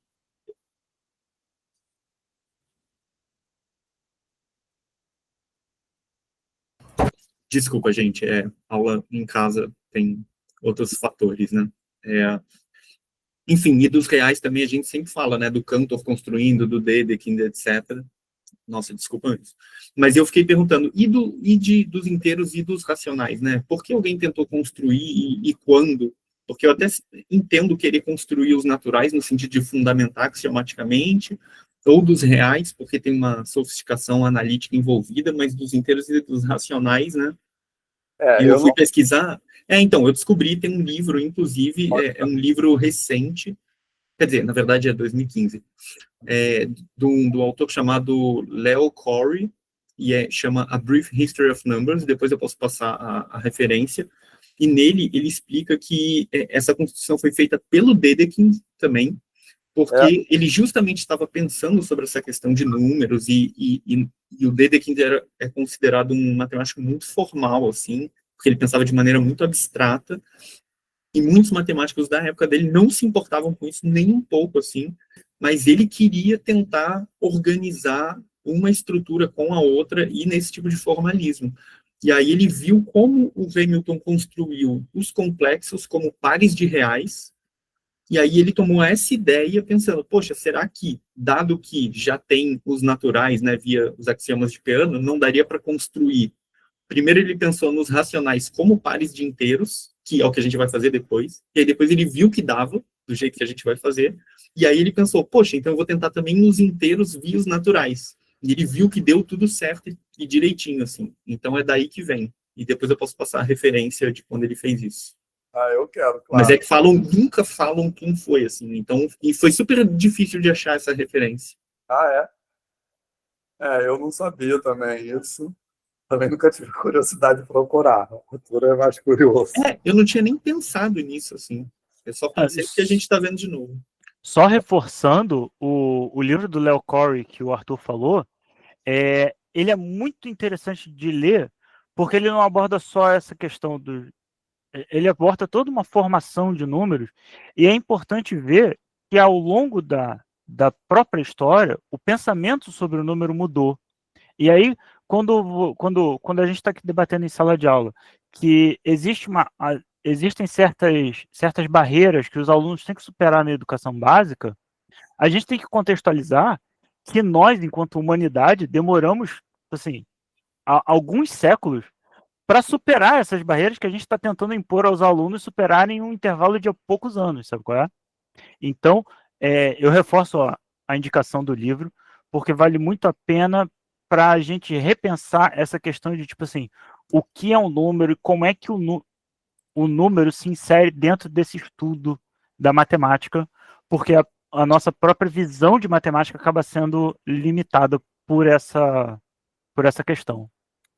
Desculpa, gente, aula em casa tem outros fatores, né? Enfim, e dos reais também a gente sempre fala, né? Do Cantor construindo, do Dedekind, etc. Nossa, desculpa isso. Mas eu fiquei perguntando, dos inteiros e dos racionais, né? Por que alguém tentou construir e quando? Porque eu até entendo querer construir os naturais no sentido de fundamentar axiomaticamente, ou dos reais, porque tem uma sofisticação analítica envolvida, mas dos inteiros e dos racionais, né? E eu fui pesquisar. Então, eu descobri, tem um livro, inclusive, é um livro recente, quer dizer, na verdade é 2015, do autor chamado Leo Corey, e chama A Brief History of Numbers, depois eu posso passar a referência, e nele ele explica que essa construção foi feita pelo Dedekind também, porque ele justamente estava pensando sobre essa questão de números, e o Dedekind é considerado um matemático muito formal, assim, porque ele pensava de maneira muito abstrata, e muitos matemáticos da época dele não se importavam com isso nem um pouco, assim, mas ele queria tentar organizar uma estrutura com a outra e nesse tipo de formalismo. E aí ele viu como o Hamilton construiu os complexos como pares de reais, e aí ele tomou essa ideia pensando, poxa, será que, dado que já tem os naturais, né, via os axiomas de Peano, não daria para construir? Primeiro ele pensou nos racionais como pares de inteiros, que é o que a gente vai fazer depois, e aí depois ele viu que dava, do jeito que a gente vai fazer, e aí ele pensou, poxa, então eu vou tentar também nos inteiros via os naturais. E ele viu que deu tudo certo e direitinho, assim. Então é daí que vem. E depois eu posso passar a referência de quando ele fez isso. Eu quero, claro. Mas é que nunca falam quem foi, assim. Então, e foi super difícil de achar essa referência. Eu não sabia também isso. Também nunca tive curiosidade de procurar. O Arthur é mais curioso. Eu não tinha nem pensado nisso, assim. Eu só pensei que a gente está vendo de novo. Só reforçando, o livro do Léo Corey, que o Arthur falou, ele é muito interessante de ler, porque ele não aborda só essa questão do... Ele aborda toda uma formação de números, e é importante ver que ao longo da própria história, o pensamento sobre o número mudou. E aí, quando a gente está aqui debatendo em sala de aula, que existem certas barreiras que os alunos têm que superar na educação básica, a gente tem que contextualizar que nós, enquanto humanidade, demoramos assim, alguns séculos para superar essas barreiras que a gente está tentando impor aos alunos superarem em um intervalo de poucos anos, sabe qual é? Então, eu reforço a indicação do livro, porque vale muito a pena para a gente repensar essa questão de, tipo assim, o que é um número e como é que o número se insere dentro desse estudo da matemática, porque a nossa própria visão de matemática acaba sendo limitada por essa questão.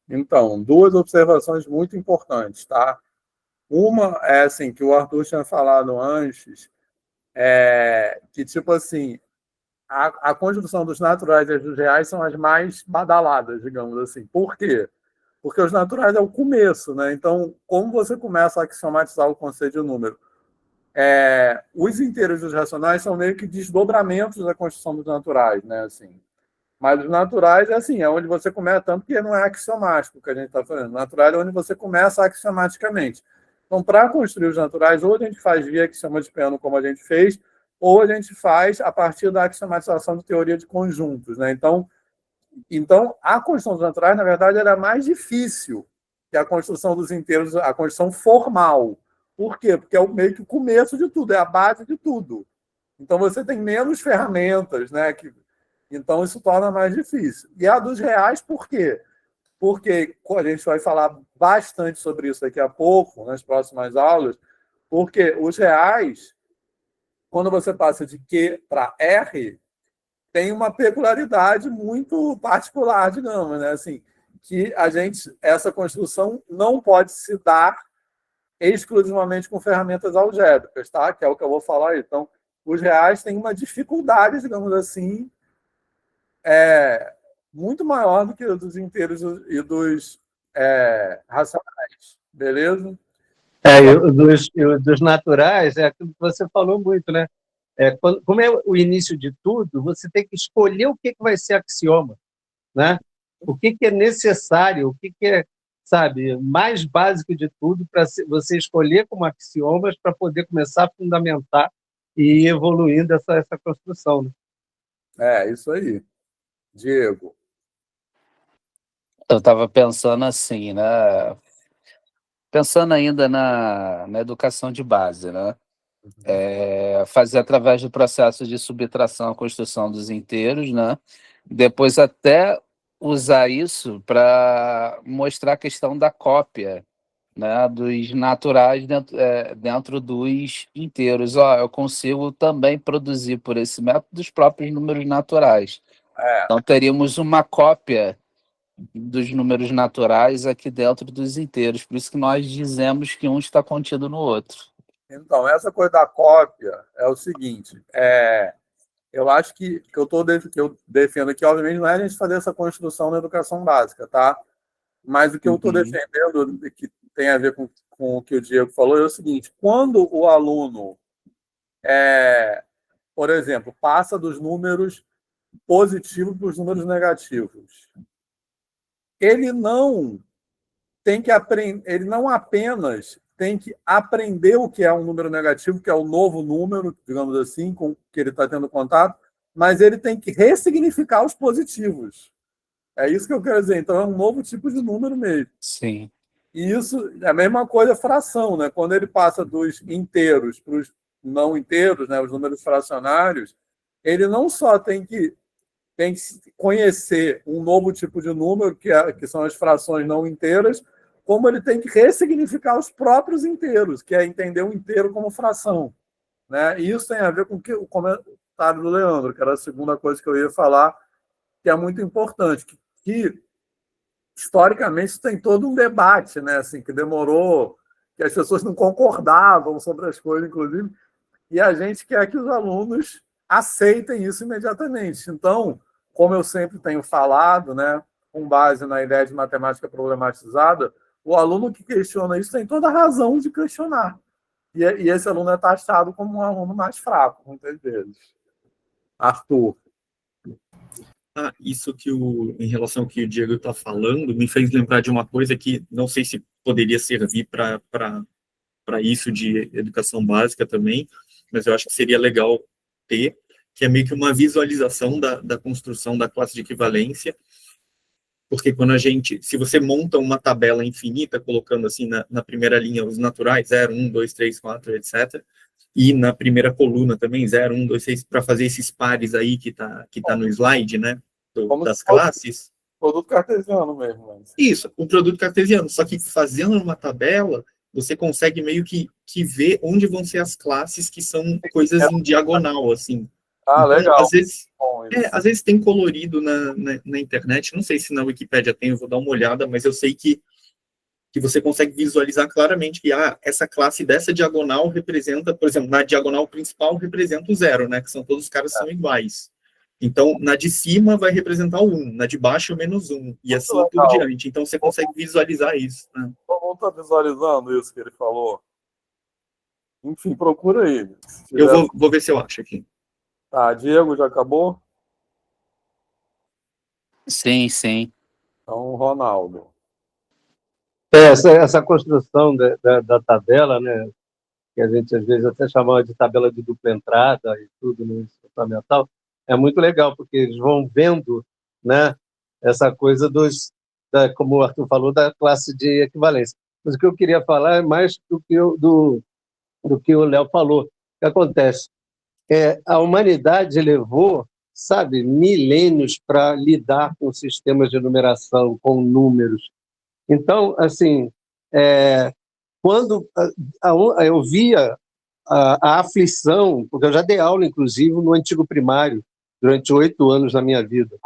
Então, duas observações muito importantes, tá? Uma é assim, que o Arthur tinha falado antes, que, tipo assim, a construção dos naturais e dos reais são as mais badaladas, digamos assim. Por quê? Porque os naturais é o começo, né? Então, como você começa a axiomatizar o conceito de número? Os inteiros e os racionais são meio que desdobramentos da construção dos naturais, né? Assim, mas os naturais é onde você começa, tanto que não é axiomático que a gente está falando. O natural é onde você começa axiomaticamente. Então, para construir os naturais, ou a gente faz via axioma de Peano, como a gente fez, ou a gente faz a partir da axiomatização de teoria de conjuntos, né? Então, a construção dos naturais, na verdade, era mais difícil que a construção dos inteiros, a construção formal. Por quê? Porque é meio que o começo de tudo, é a base de tudo. Então, você tem menos ferramentas, né? Então, isso torna mais difícil. E a dos reais, por quê? Porque a gente vai falar bastante sobre isso daqui a pouco, nas próximas aulas, porque os reais, quando você passa de Q para R, tem uma peculiaridade muito particular, digamos, né? Assim, que essa construção não pode se dar exclusivamente com ferramentas algébricas, tá? Que é o que eu vou falar aí. Então, os reais têm uma dificuldade, digamos assim, muito maior do que a dos inteiros e dos racionais, beleza? E dos naturais, é aquilo que você falou muito, né? Como é o início de tudo, você tem que escolher o que vai ser axioma, né? O que é necessário, o que é, sabe, mais básico de tudo para você escolher como axiomas para poder começar a fundamentar e ir evoluindo essa construção, né? Isso aí. Diego. Eu estava pensando assim, né? Pensando ainda na educação de base, né? Fazer através do processo de subtração a construção dos inteiros, né? Depois até usar isso para mostrar a questão da cópia, né, dos naturais dentro dos inteiros. Eu consigo também produzir por esse método os próprios números naturais. Então teríamos uma cópia dos números naturais aqui dentro dos inteiros. Por isso que nós dizemos que um está contido no outro. Então, essa coisa da cópia é o seguinte, eu acho que eu defendo aqui, obviamente, não é a gente fazer essa construção na educação básica, tá? Mas o que eu estou defendendo, que tem a ver com o que o Diego falou, é o seguinte, quando o aluno, por exemplo, passa dos números positivos para os números negativos, ele não apenas tem que aprender o que é um número negativo, que é o novo número, digamos assim, com que ele está tendo contato, mas ele tem que ressignificar os positivos. É isso que eu quero dizer. Então, é um novo tipo de número mesmo. Sim. E isso é a mesma coisa fração, né? Quando ele passa dos inteiros para os não inteiros, né? Os números fracionários, ele não só tem que conhecer um novo tipo de número, que são as frações não inteiras, como ele tem que ressignificar os próprios inteiros, que é entender o inteiro como fração, né? E isso tem a ver com o comentário do Leandro, que era a segunda coisa que eu ia falar, que é muito importante, que historicamente, isso tem todo um debate, né? Assim, que demorou, que as pessoas não concordavam sobre as coisas, inclusive, e a gente quer que os alunos aceitem isso imediatamente. Então, como eu sempre tenho falado, né, com base na ideia de matemática problematizada, o aluno que questiona isso tem toda a razão de questionar. E esse aluno é taxado como um aluno mais fraco, muitas vezes. Arthur. Isso em relação ao que o Diego está falando, me fez lembrar de uma coisa que não sei se poderia servir para isso de educação básica também, mas eu acho que seria legal ter, que é meio que uma visualização da construção da classe de equivalência, porque se você monta uma tabela infinita, colocando assim na primeira linha os naturais, 0, 1, 2, 3, 4, etc., e na primeira coluna também, 0, 1, 2, 6, para fazer esses pares aí que tá no slide, né, das classes. Produto cartesiano mesmo. Mas... Isso, um produto cartesiano, só que fazendo uma tabela, você consegue meio que ver onde vão ser as classes que são coisas em diagonal, assim. Então, legal. Às vezes tem colorido na internet, não sei se na Wikipédia tem, eu vou dar uma olhada, mas eu sei que você consegue visualizar claramente que essa classe dessa diagonal representa, por exemplo, na diagonal principal representa o 0, né, que são todos os caras são iguais. Então, na de cima vai representar o 1, na de baixo o menos 1, e assim por diante. Então, você consegue visualizar isso. Né? Vamos estar visualizando isso que ele falou. Enfim, procura aí. Eu vou ver se eu acho aqui. Tá, Diego, já acabou? Sim, sim. Então, Ronaldo. Essa construção da tabela, né, que a gente às vezes até chamava de tabela de dupla entrada e tudo no ensino fundamental, é muito legal, porque eles vão vendo, né, essa coisa como o Arthur falou, da classe de equivalência. Mas o que eu queria falar é mais do que o Léo falou. O que acontece? A humanidade levou, sabe, milênios para lidar com sistemas de numeração, com números. Então, assim, quando eu via a aflição, porque eu já dei aula, inclusive, no antigo primário, durante 8 anos da minha vida.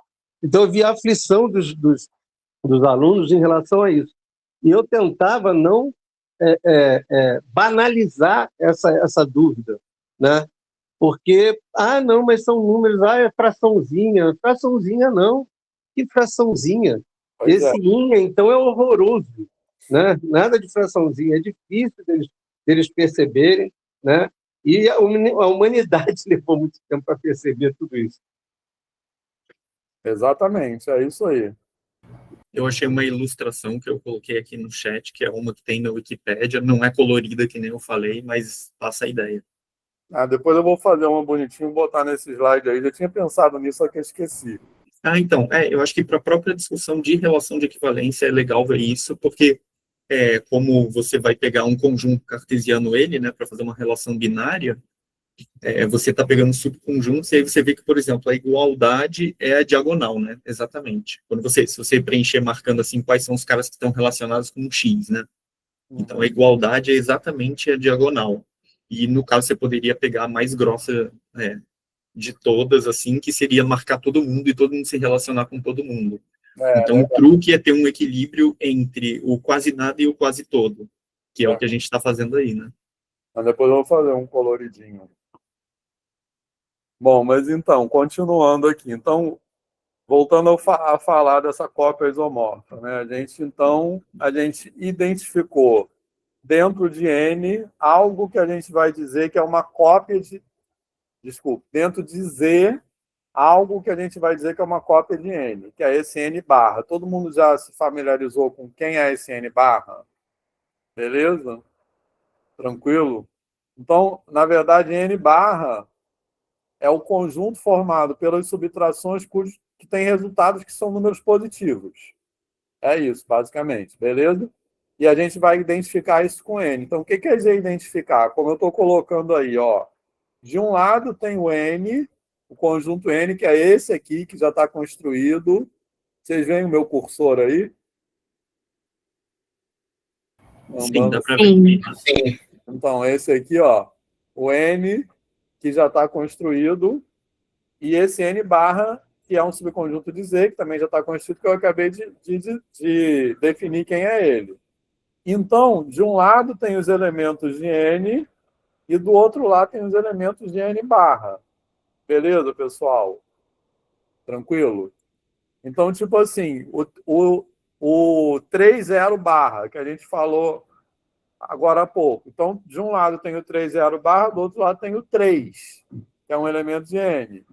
Então, eu via a aflição dos alunos em relação a isso. E eu tentava não banalizar essa dúvida, né? Porque, não, mas são números, é fraçãozinha. Fraçãozinha não. Que fraçãozinha? Esse linha, então, é horroroso, né? Nada de fraçãozinha, é difícil deles perceberem, né? E a humanidade levou muito tempo para perceber tudo isso. Exatamente, é isso aí. Eu achei uma ilustração que eu coloquei aqui no chat, que é uma que tem na Wikipédia, não é colorida, que nem eu falei, mas passa a ideia. Depois eu vou fazer uma bonitinha e botar nesse slide aí. Já tinha pensado nisso, só que eu esqueci. Então, eu acho que para a própria discussão de relação de equivalência é legal ver isso, porque como você vai pegar um conjunto cartesiano né, para fazer uma relação binária, você está pegando subconjuntos, e aí você vê que, por exemplo, a igualdade é a diagonal, né, exatamente. Se você preencher marcando assim quais são os caras que estão relacionados com um X, né, então a igualdade é exatamente a diagonal. E no caso você poderia pegar a mais grossa, de todas, assim, que seria marcar todo mundo e todo mundo se relacionar com todo mundo. Então, o truque é ter um equilíbrio entre o quase nada e o quase todo, que é o que a gente está fazendo aí, né? Mas depois eu vou fazer um coloridinho. Bom, mas então, continuando aqui. Então, voltando a falar dessa cópia isomorfa, né? A gente identificou dentro de N algo que a gente vai dizer que é uma cópia de... Desculpe, dentro de Z, algo que a gente vai dizer que é uma cópia de N, que é esse N barra. Todo mundo já se familiarizou com quem é esse N barra? Beleza? Tranquilo? Então, na verdade, N barra é o conjunto formado pelas subtrações que tem resultados que são números positivos. É isso, basicamente. Beleza? E a gente vai identificar isso com N. Então, o que quer dizer identificar? Como eu estou colocando aí, ó. De um lado tem o N, o conjunto N, que é esse aqui, que já está construído. Vocês veem o meu cursor aí? Sim, dá para ver. Sim. Então, esse aqui, ó, o N, que já está construído, e esse N barra que é um subconjunto de Z, que também já está constituído, que eu acabei de definir quem é ele. Então, de um lado tem os elementos de N e do outro lado tem os elementos de N barra. Beleza, pessoal? Tranquilo? Então, tipo assim, o 30 barra, que a gente falou agora há pouco. Então, de um lado tem o 30 barra, do outro lado tem o 3, que é um elemento de N.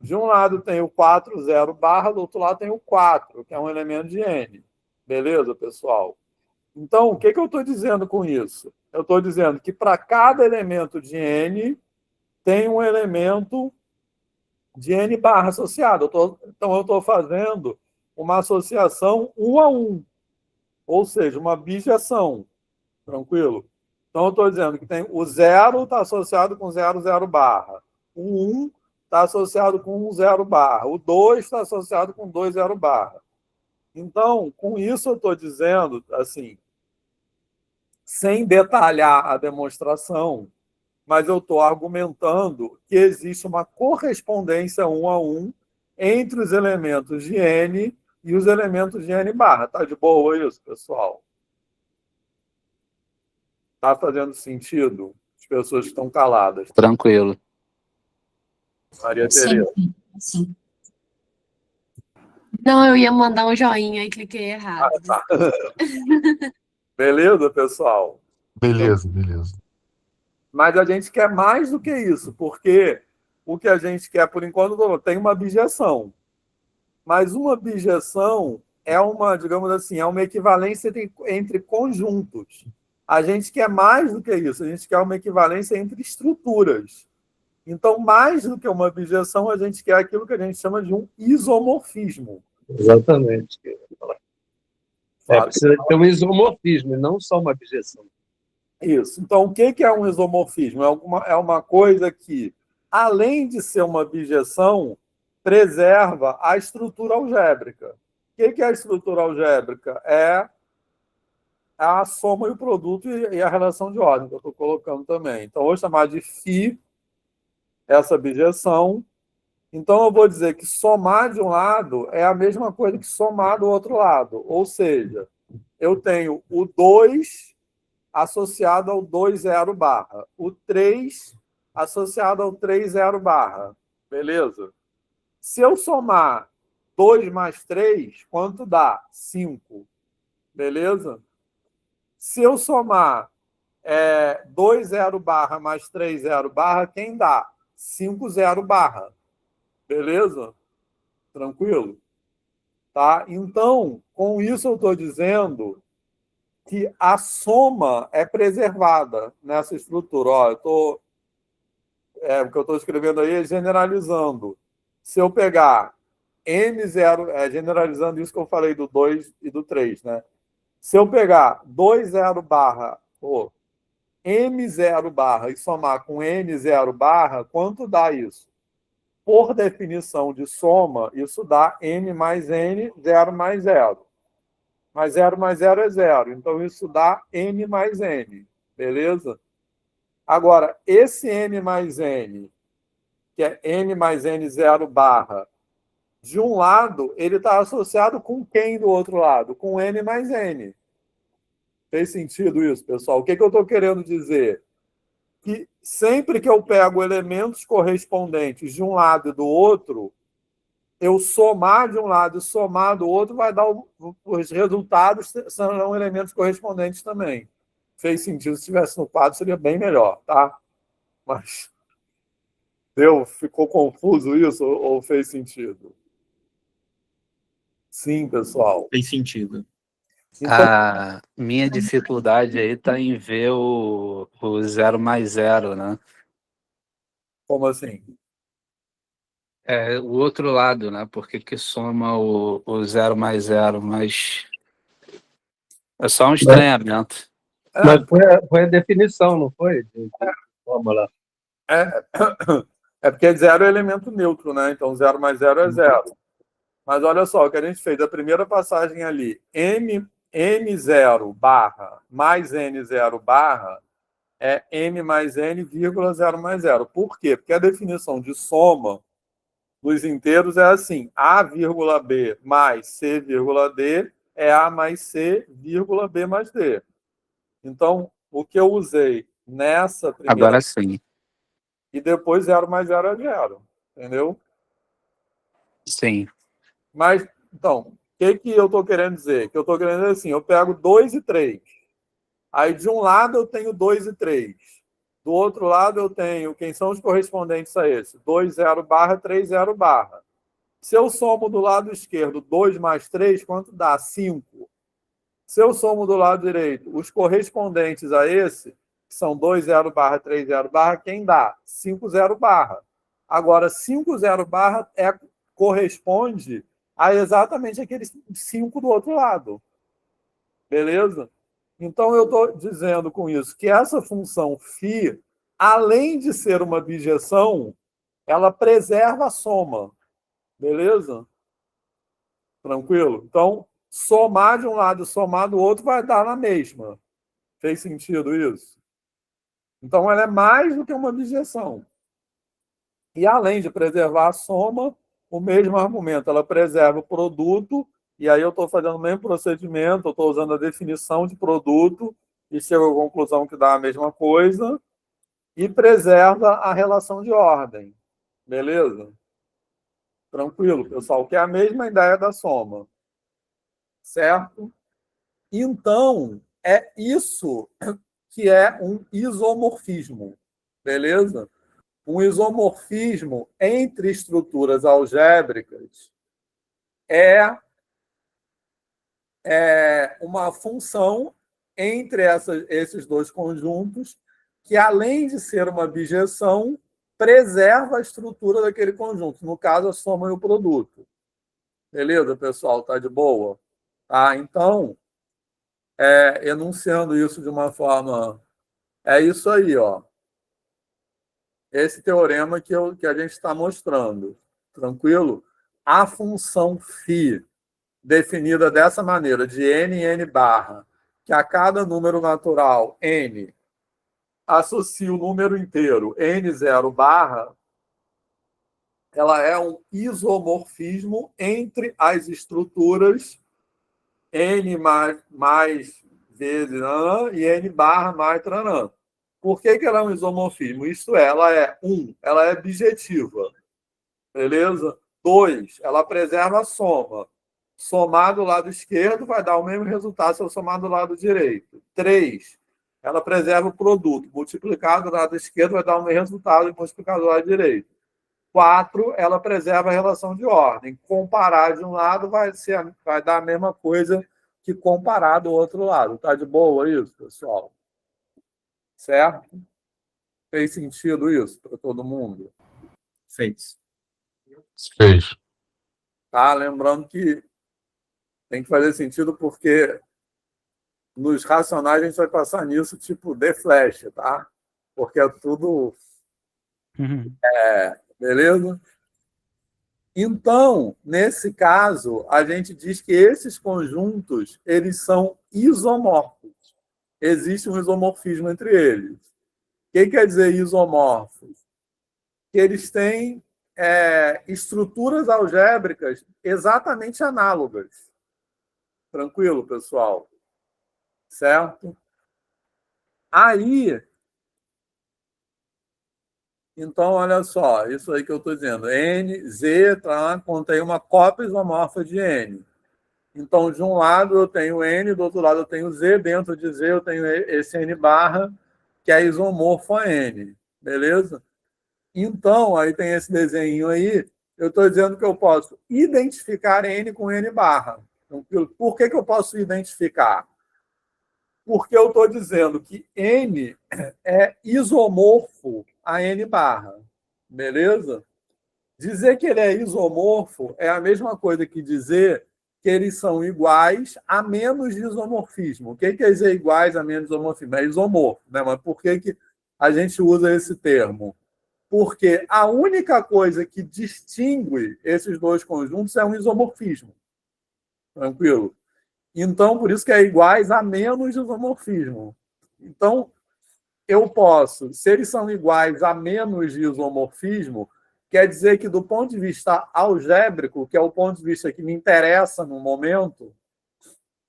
De um lado tem o 40 barra, do outro lado tem o 4, que é um elemento de N. Beleza, pessoal? Então, o que eu estou dizendo com isso? Eu estou dizendo que para cada elemento de N tem um elemento de N barra associado. Então, eu estou fazendo uma associação 1 a 1, ou seja, uma bijeção. Tranquilo? Então, eu estou dizendo que tem o 0 está associado com 0 barra. O 1 está associado com 1 barra. O 2 está associado com 2 barra. Então, com isso eu estou dizendo, assim, sem detalhar a demonstração, mas eu estou argumentando que existe uma correspondência 1 a 1 entre os elementos de N e os elementos de N barra. Tá de boa isso, pessoal? Tá fazendo sentido? As pessoas que estão caladas. Tranquilo. Maria Tereza. Sim. Não, eu ia mandar um joinha e cliquei errado. Tá. Beleza, pessoal? Beleza. Mas a gente quer mais do que isso, porque o que a gente quer, por enquanto, tem uma bijeção. Mas uma bijeção é uma, digamos assim, é uma equivalência entre conjuntos. A gente quer mais do que isso, a gente quer uma equivalência entre estruturas. Então, mais do que uma bijeção, a gente quer aquilo que a gente chama de um isomorfismo. Exatamente. Precisa ter um isomorfismo, e não só uma bijeção. Isso. Então, o que é um isomorfismo? É uma coisa que, além de ser uma bijeção, preserva a estrutura algébrica. O que é a estrutura algébrica? É a soma e o produto e a relação de ordem, que eu estou colocando também. Então, eu vou chamar de φ essa bijeção. Então, eu vou dizer que somar de um lado é a mesma coisa que somar do outro lado. Ou seja, eu tenho o 2 associado ao 20 barra, o 3 associado ao 30 barra. Beleza? Se eu somar 2 mais 3, quanto dá? 5. Beleza? Se eu somar 20 barra mais 30 barra, quem dá? 50 barra. Beleza? Tranquilo? Tá? Então, com isso eu estou dizendo que a soma é preservada nessa estrutura. Ó, o que eu estou escrevendo aí é generalizando. Se eu pegar M0, generalizando isso que eu falei do 2 e do 3, né? Se eu pegar 20 barra, M0 barra e somar com N0 barra, quanto dá isso? Por definição de soma, isso dá N mais N, 0 mais 0. Mas 0 mais 0 é 0. Então, isso dá N mais N. Beleza? Agora, esse N mais N, que é N mais N 0 barra, de um lado, ele está associado com quem do outro lado? Com N mais N. Fez sentido isso, pessoal? O que eu estou querendo dizer? Que sempre que eu pego elementos correspondentes de um lado e do outro, eu somar de um lado e somar do outro vai dar os resultados serão elementos correspondentes também. Fez sentido, se estivesse no quadro seria bem melhor, tá? Mas ficou confuso isso ou fez sentido? Sim, pessoal. Tem sentido. Então, A minha dificuldade aí está em ver o 0 mais 0, né? como assim? É o outro lado, né? Por que soma o 0 mais 0? Mas é só um estranhamento. Mas foi a definição, não foi? Vamos lá. Porque 0 é elemento neutro, né? Então 0 mais 0 é 0. Mas olha só, o que a gente fez, a primeira passagem ali, M0 barra mais N0 barra é M mais N, vírgula 0 mais 0. Por quê? Porque a definição de soma Nos inteiros é assim, A, B mais C, D é A mais C, B mais D. Então, o que eu usei nessa primeira... Agora sim. E depois 0 mais 0 é 0. Entendeu? Sim. Mas, então, o que eu estou querendo dizer? Que eu estou querendo dizer assim, eu pego 2 e 3. Aí, de um lado, eu tenho 2 e 3. Do outro lado, eu tenho... Quem são os correspondentes a esse? 2, 0, barra, 3, 0, barra. Se eu somo do lado esquerdo 2 mais 3, quanto dá? 5. Se eu somo do lado direito os correspondentes a esse, que são 2, 0, barra, 3, 0, barra, quem dá? 5, 0, barra. Agora, 5, 0, barra corresponde a exatamente aqueles 5 do outro lado. Beleza? Então, eu estou dizendo com isso que essa função φ, além de ser uma bijeção, ela preserva a soma. Beleza? Tranquilo? Então, somar de um lado e somar do outro vai dar na mesma. Fez sentido isso? Então, ela é mais do que uma bijeção. E, além de preservar a soma, o mesmo argumento, ela preserva o produto, e aí eu estou fazendo o mesmo procedimento, eu estou usando a definição de produto, e chego à conclusão que dá a mesma coisa, e preserva a relação de ordem. Beleza? Tranquilo, pessoal, que é a mesma ideia da soma. Certo? Então, é isso que é um isomorfismo. Beleza? Um isomorfismo entre estruturas algébricas é uma função entre esses dois conjuntos que, além de ser uma bijeção, preserva a estrutura daquele conjunto. No caso, a soma e o produto. Beleza, pessoal? Tá de boa? Tá? Então, enunciando isso de uma forma... É isso aí, ó. Esse teorema que a gente está mostrando. Tranquilo? A função φ, definida dessa maneira, de n em n barra, que a cada número natural, n, associa o número inteiro, n0 barra, ela é um isomorfismo entre as estruturas n mais vezes e n barra mais tranã. Por que ela é um isomorfismo? Isto é, ela é bijetiva. Beleza? 2, ela preserva a soma. Somar do lado esquerdo vai dar o mesmo resultado se eu somar do lado direito. 3, ela preserva o produto. Multiplicado do lado esquerdo vai dar o mesmo resultado multiplicado do lado direito. 4, ela preserva a relação de ordem. Comparar de um lado vai dar a mesma coisa que comparar do outro lado. Tá de boa isso, pessoal? Certo? Fez sentido isso para todo mundo? Fez. Fez. Tá? Lembrando que tem que fazer sentido porque nos racionais a gente vai passar nisso tipo de flash, tá? Porque é tudo... beleza? Então, nesse caso, a gente diz que esses conjuntos eles são isomórficos. Existe um isomorfismo entre eles. O que quer dizer isomórficos? Que eles têm estruturas algébricas exatamente análogas. Tranquilo, pessoal? Certo? Aí, então, olha só, isso aí que eu estou dizendo. N, Z, contém uma cópia isomorfa de N. Então, de um lado eu tenho N, do outro lado eu tenho Z, dentro de Z eu tenho esse N barra, que é isomorfo a N. Beleza? Então, aí tem esse desenho aí, eu estou dizendo que eu posso identificar N com N barra. Por que eu posso identificar? Porque eu estou dizendo que N é isomorfo a N barra. Beleza? Dizer que ele é isomorfo é a mesma coisa que dizer que eles são iguais a menos isomorfismo. O que quer dizer iguais a menos isomorfismo? É isomorfo, né? Mas por que a gente usa esse termo? Porque a única coisa que distingue esses dois conjuntos é um isomorfismo. Tranquilo? Então, por isso que é iguais a menos isomorfismo. Então, eu posso, se eles são iguais a menos isomorfismo, quer dizer que, do ponto de vista algébrico, que é o ponto de vista que me interessa no momento,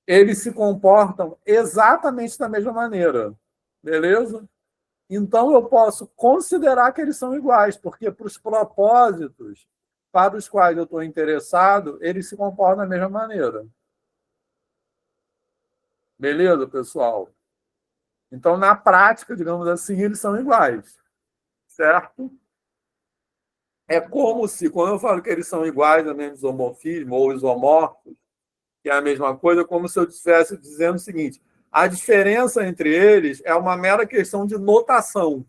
eles se comportam exatamente da mesma maneira. Beleza? Então, eu posso considerar que eles são iguais, porque para os propósitos para os quais eu estou interessado, eles se comportam da mesma maneira. Beleza, pessoal? Então, na prática, digamos assim, eles são iguais. Certo? É como se, quando eu falo que eles são iguais, a mesmo isomorfismo ou isomorfos, que é a mesma coisa, como se eu estivesse dizendo o seguinte: a diferença entre eles é uma mera questão de notação.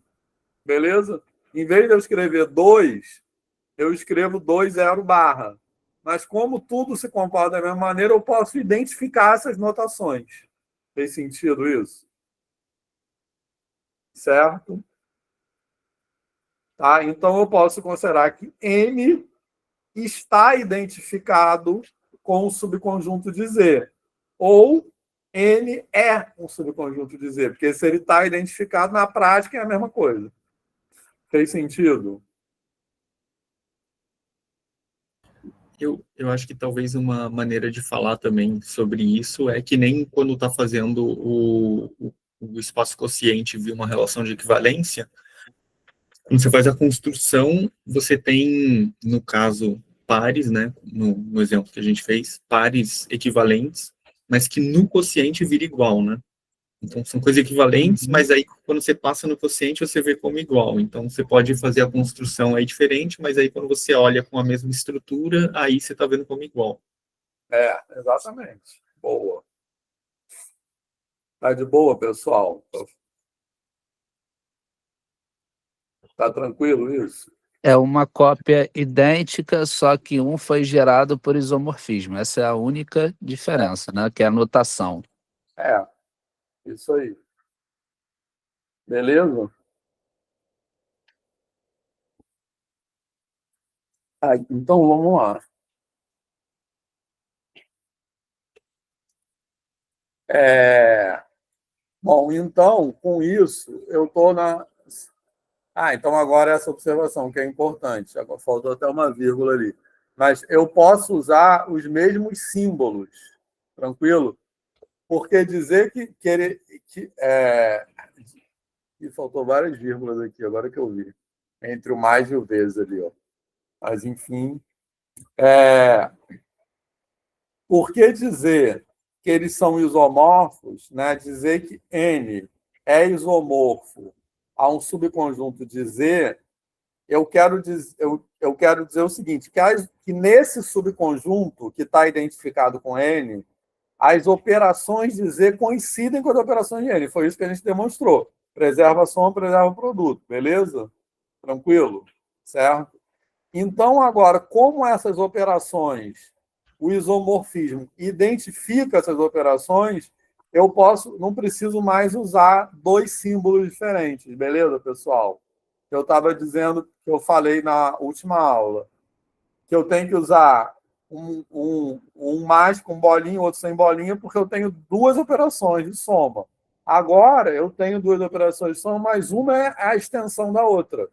Beleza? Em vez de eu escrever 2, eu escrevo 2, 0, barra. Mas como tudo se comporta da mesma maneira, eu posso identificar essas notações. Fez sentido isso? Certo? Tá? Então, eu posso considerar que N está identificado com o subconjunto de Z. Ou N é um subconjunto de Z, porque se ele está identificado, na prática é a mesma coisa. Fez sentido? Eu acho que talvez uma maneira de falar também sobre isso é que nem quando está fazendo o espaço quociente via uma relação de equivalência, quando você faz a construção, você tem, no caso, pares, né? No exemplo que a gente fez, pares equivalentes, mas que no quociente vira igual, né? Então, são coisas equivalentes, mas aí, quando você passa no quociente, você vê como igual. Então, você pode fazer a construção aí diferente, mas aí, quando você olha com a mesma estrutura, aí você está vendo como igual. Exatamente. Boa. Tá de boa, pessoal? Tá tranquilo isso? É uma cópia idêntica, só que um foi gerado por isomorfismo. Essa é a única diferença, né? Que é a notação. Isso aí. Beleza? Então, vamos lá. Bom, então, com isso, eu estou na... então agora essa observação, que é importante. Agora faltou até uma vírgula ali. Mas eu posso usar os mesmos símbolos, tranquilo? Porque dizer e faltou várias vírgulas aqui, agora que eu vi. Entre o mais e o vezes ali, ó. Mas, enfim. Por que dizer que eles são isomorfos, né? Dizer que N é isomorfo a um subconjunto de Z, eu quero dizer o seguinte, que nesse subconjunto que está identificado com N, as operações de Z coincidem com as operações de N. Foi isso que a gente demonstrou. Preserva a soma, preserva o produto. Beleza? Tranquilo? Certo? Então, agora, como essas operações, o isomorfismo identifica essas operações, não preciso mais usar 2 símbolos diferentes. Beleza, pessoal? Eu estava dizendo, que eu falei na última aula, que eu tenho que usar um mais com bolinha, outro sem bolinha, porque eu tenho 2 operações de soma. Agora, eu tenho 2 operações de soma, mas uma é a extensão da outra.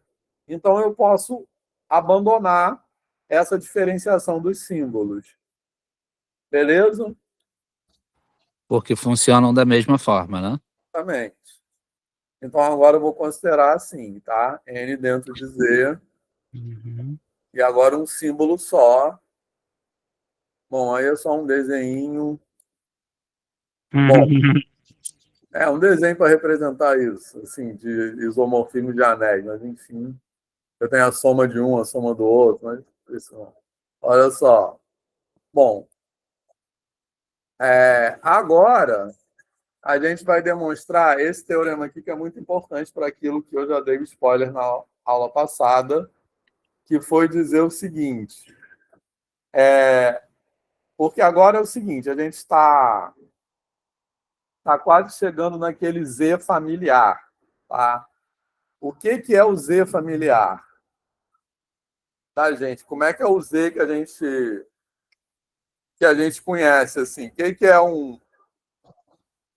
Então, eu posso abandonar essa diferenciação dos símbolos. Beleza? Porque funcionam da mesma forma, né? Exatamente. Então, agora eu vou considerar assim, tá? N dentro de Z. E agora um símbolo só. Bom, aí é só um desenho. Bom, é um desenho para representar isso, assim, de isomorfismo de anéis, mas enfim, eu tenho a soma de um, a soma do outro, mas isso não. Olha só. Bom, agora a gente vai demonstrar esse teorema aqui, que é muito importante para aquilo que eu já dei spoiler na aula passada, que foi dizer o seguinte, porque agora é o seguinte, a gente está quase chegando naquele Z familiar, tá? O que é o Z familiar? Tá, gente? Como é que é o Z que a gente conhece, assim? Que é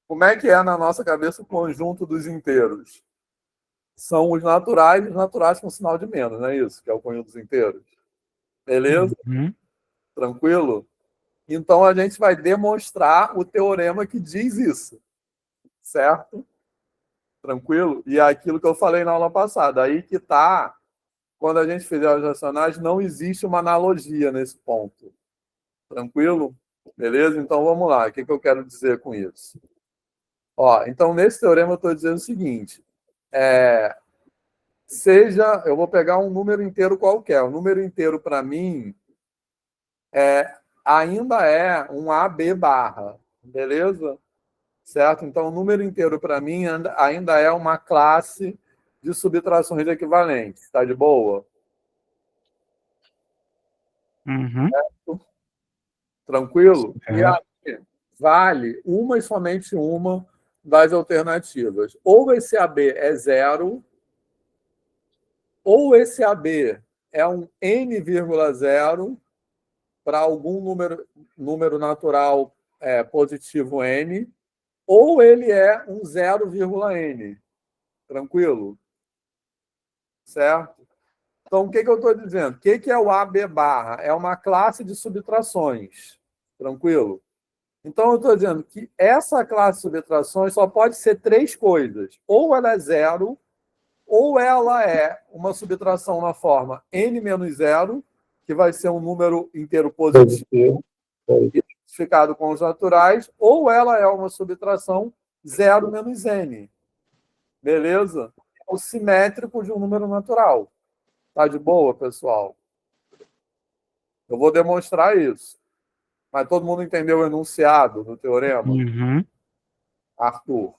como é que é na nossa cabeça o conjunto dos inteiros? são os naturais com sinal de menos, não é isso? Que é o conjunto dos inteiros. Beleza? Uhum. Tranquilo? Então, a gente vai demonstrar o teorema que diz isso. Certo? Tranquilo? E é aquilo que eu falei na aula passada. Aí que está, quando a gente fizer os racionais, não existe uma analogia nesse ponto. Tranquilo? Beleza? Então, vamos lá. O que eu quero dizer com isso? Ó, então, nesse teorema, eu estou dizendo o seguinte. Eu vou pegar um número inteiro qualquer. O número inteiro, para mim, ainda é um AB barra. Beleza? Certo? Então, o número inteiro, para mim, ainda é uma classe de subtrações equivalentes. Está de boa? Uhum. Tranquilo? É. E aí, vale uma e somente uma das alternativas. Ou esse AB é zero, ou esse AB é um n,0 para algum número natural positivo n, ou ele é um 0,n. Tranquilo? Certo? Então, o que eu estou dizendo? O que é o AB barra? É uma classe de subtrações. Tranquilo? Então, eu estou dizendo que essa classe de subtrações só pode ser três coisas. Ou ela é zero, ou ela é uma subtração na forma n menos zero, que vai ser um número inteiro positivo, identificado com os naturais, ou ela é uma subtração 0 menos n. Beleza? É o simétrico de um número natural. Tá de boa, pessoal? Eu vou demonstrar isso. Mas todo mundo entendeu o enunciado do teorema? Uhum. Arthur.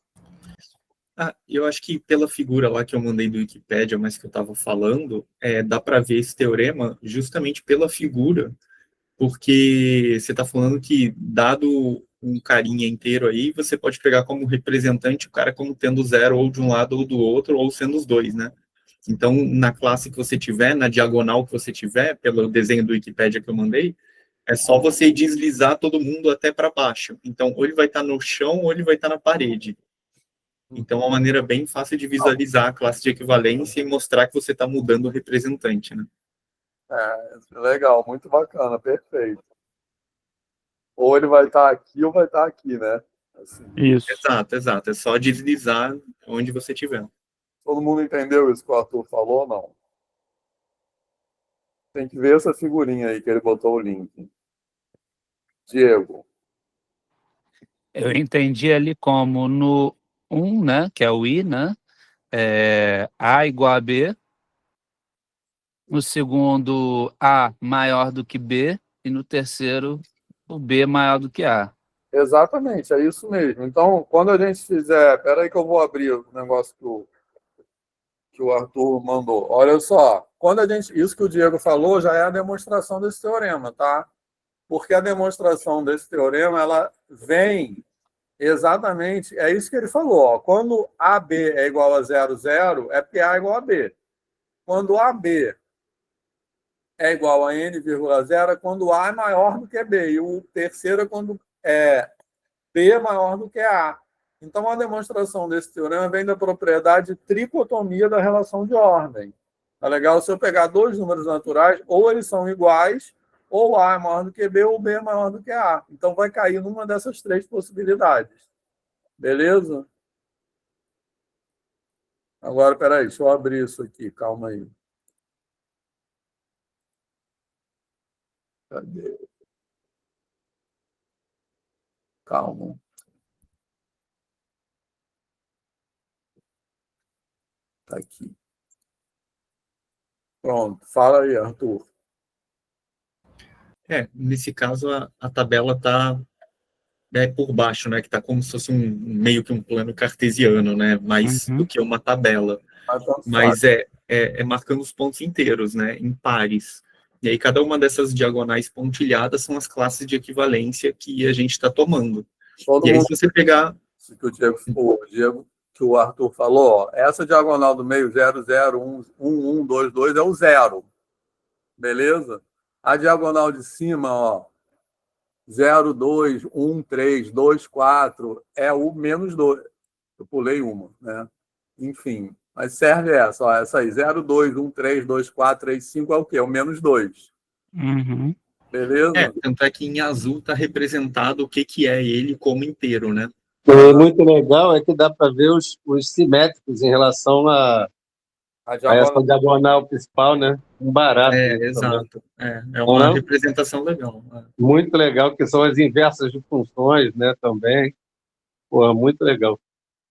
Eu acho que pela figura lá que eu mandei do Wikipédia, mas que eu estava falando, dá para ver esse teorema justamente pela figura, porque você está falando que, dado um carinha inteiro aí, você pode pegar como representante o cara como tendo zero ou de um lado ou do outro, ou sendo os dois, né? Então, na classe que você tiver, na diagonal que você tiver, pelo desenho do Wikipédia que eu mandei, é só você deslizar todo mundo até para baixo. Então, ou ele vai estar no chão, ou ele vai estar na parede. Então, é uma maneira bem fácil de visualizar a classe de equivalência e mostrar que você está mudando o representante, né? Legal, muito bacana, perfeito. Ou ele vai estar aqui ou vai estar aqui, né? Assim. Isso. Exato. É só deslizar onde você estiver. Todo mundo entendeu isso que o Arthur falou ou não? Tem que ver essa figurinha aí que ele botou o link. Diego. Eu entendi ali como no 1, né, que é o I, né, A igual a B, no segundo A maior do que B, e no terceiro o B maior do que A. Exatamente, é isso mesmo. Então, quando a gente fizer... Espera aí que eu vou abrir o negócio que o Arthur mandou. Olha só, isso que o Diego falou já é a demonstração desse teorema, tá? Porque a demonstração desse teorema, ela vem exatamente, é isso que ele falou, ó. Quando AB é igual a 0, 0, é porque A é igual a B. Quando AB é igual a n,0, é quando A é maior do que B. E o terceiro é quando B é maior do que A. Então, a demonstração desse teorema vem da propriedade de tricotomia da relação de ordem. Tá legal? Se eu pegar dois números naturais, ou eles são iguais, ou A é maior do que B, ou B é maior do que A. Então, vai cair numa dessas três possibilidades. Beleza? Agora, peraí, deixa eu abrir isso aqui. Calma aí. Cadê? Calma. Tá aqui. Pronto. Fala aí, Arthur. Nesse caso, a tabela está por baixo, né? Que está como se fosse meio que um plano cartesiano, né? Mais do que uma tabela. Mas é marcando os pontos inteiros, né? Em pares. E aí, cada uma dessas diagonais pontilhadas são as classes de equivalência que a gente está tomando. Todo e aí, mundo... se você pegar... que o Arthur falou, ó, essa diagonal do meio, 0, 0, 1, 1, 1, 2, 2, é o zero. Beleza? A diagonal de cima, ó, 0, 2, 1, 3, 2, 4, é o menos 2. Eu pulei uma, né? Enfim, Mas serve essa, ó, essa aí, 0, 2, 1, 3, 2, 4, 3, 5 é o quê? É o menos 2. Uhum. Beleza? Tanto é que em azul está representado o que é ele como inteiro, né? E muito legal é que dá para ver os simétricos em relação A a essa diagonal. diagonal principal, né? Um barato isso também. Exato. É Não, uma não? representação legal. Muito legal, que são as inversas de funções, né, também. Pô, muito legal.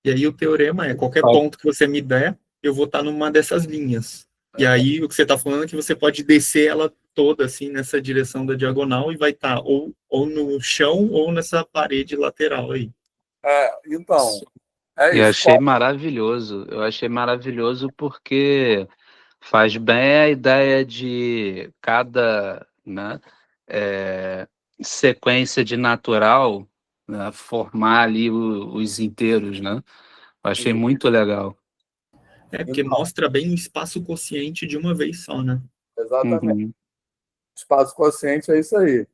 E aí o teorema é qualquer ponto que você me der, eu vou estar numa dessas linhas. E aí o que você está falando é que você pode descer ela toda assim nessa direção da diagonal e vai estar ou no chão ou nessa parede lateral aí. Então, é E isso. achei maravilhoso. Eu achei maravilhoso porque faz bem a ideia de cada, né, sequência de natural, né, formar ali os inteiros, né? Eu achei muito legal. Porque Então, mostra bem o espaço quociente de uma vez só, né? exatamente. Uhum. Espaço quociente é isso aí.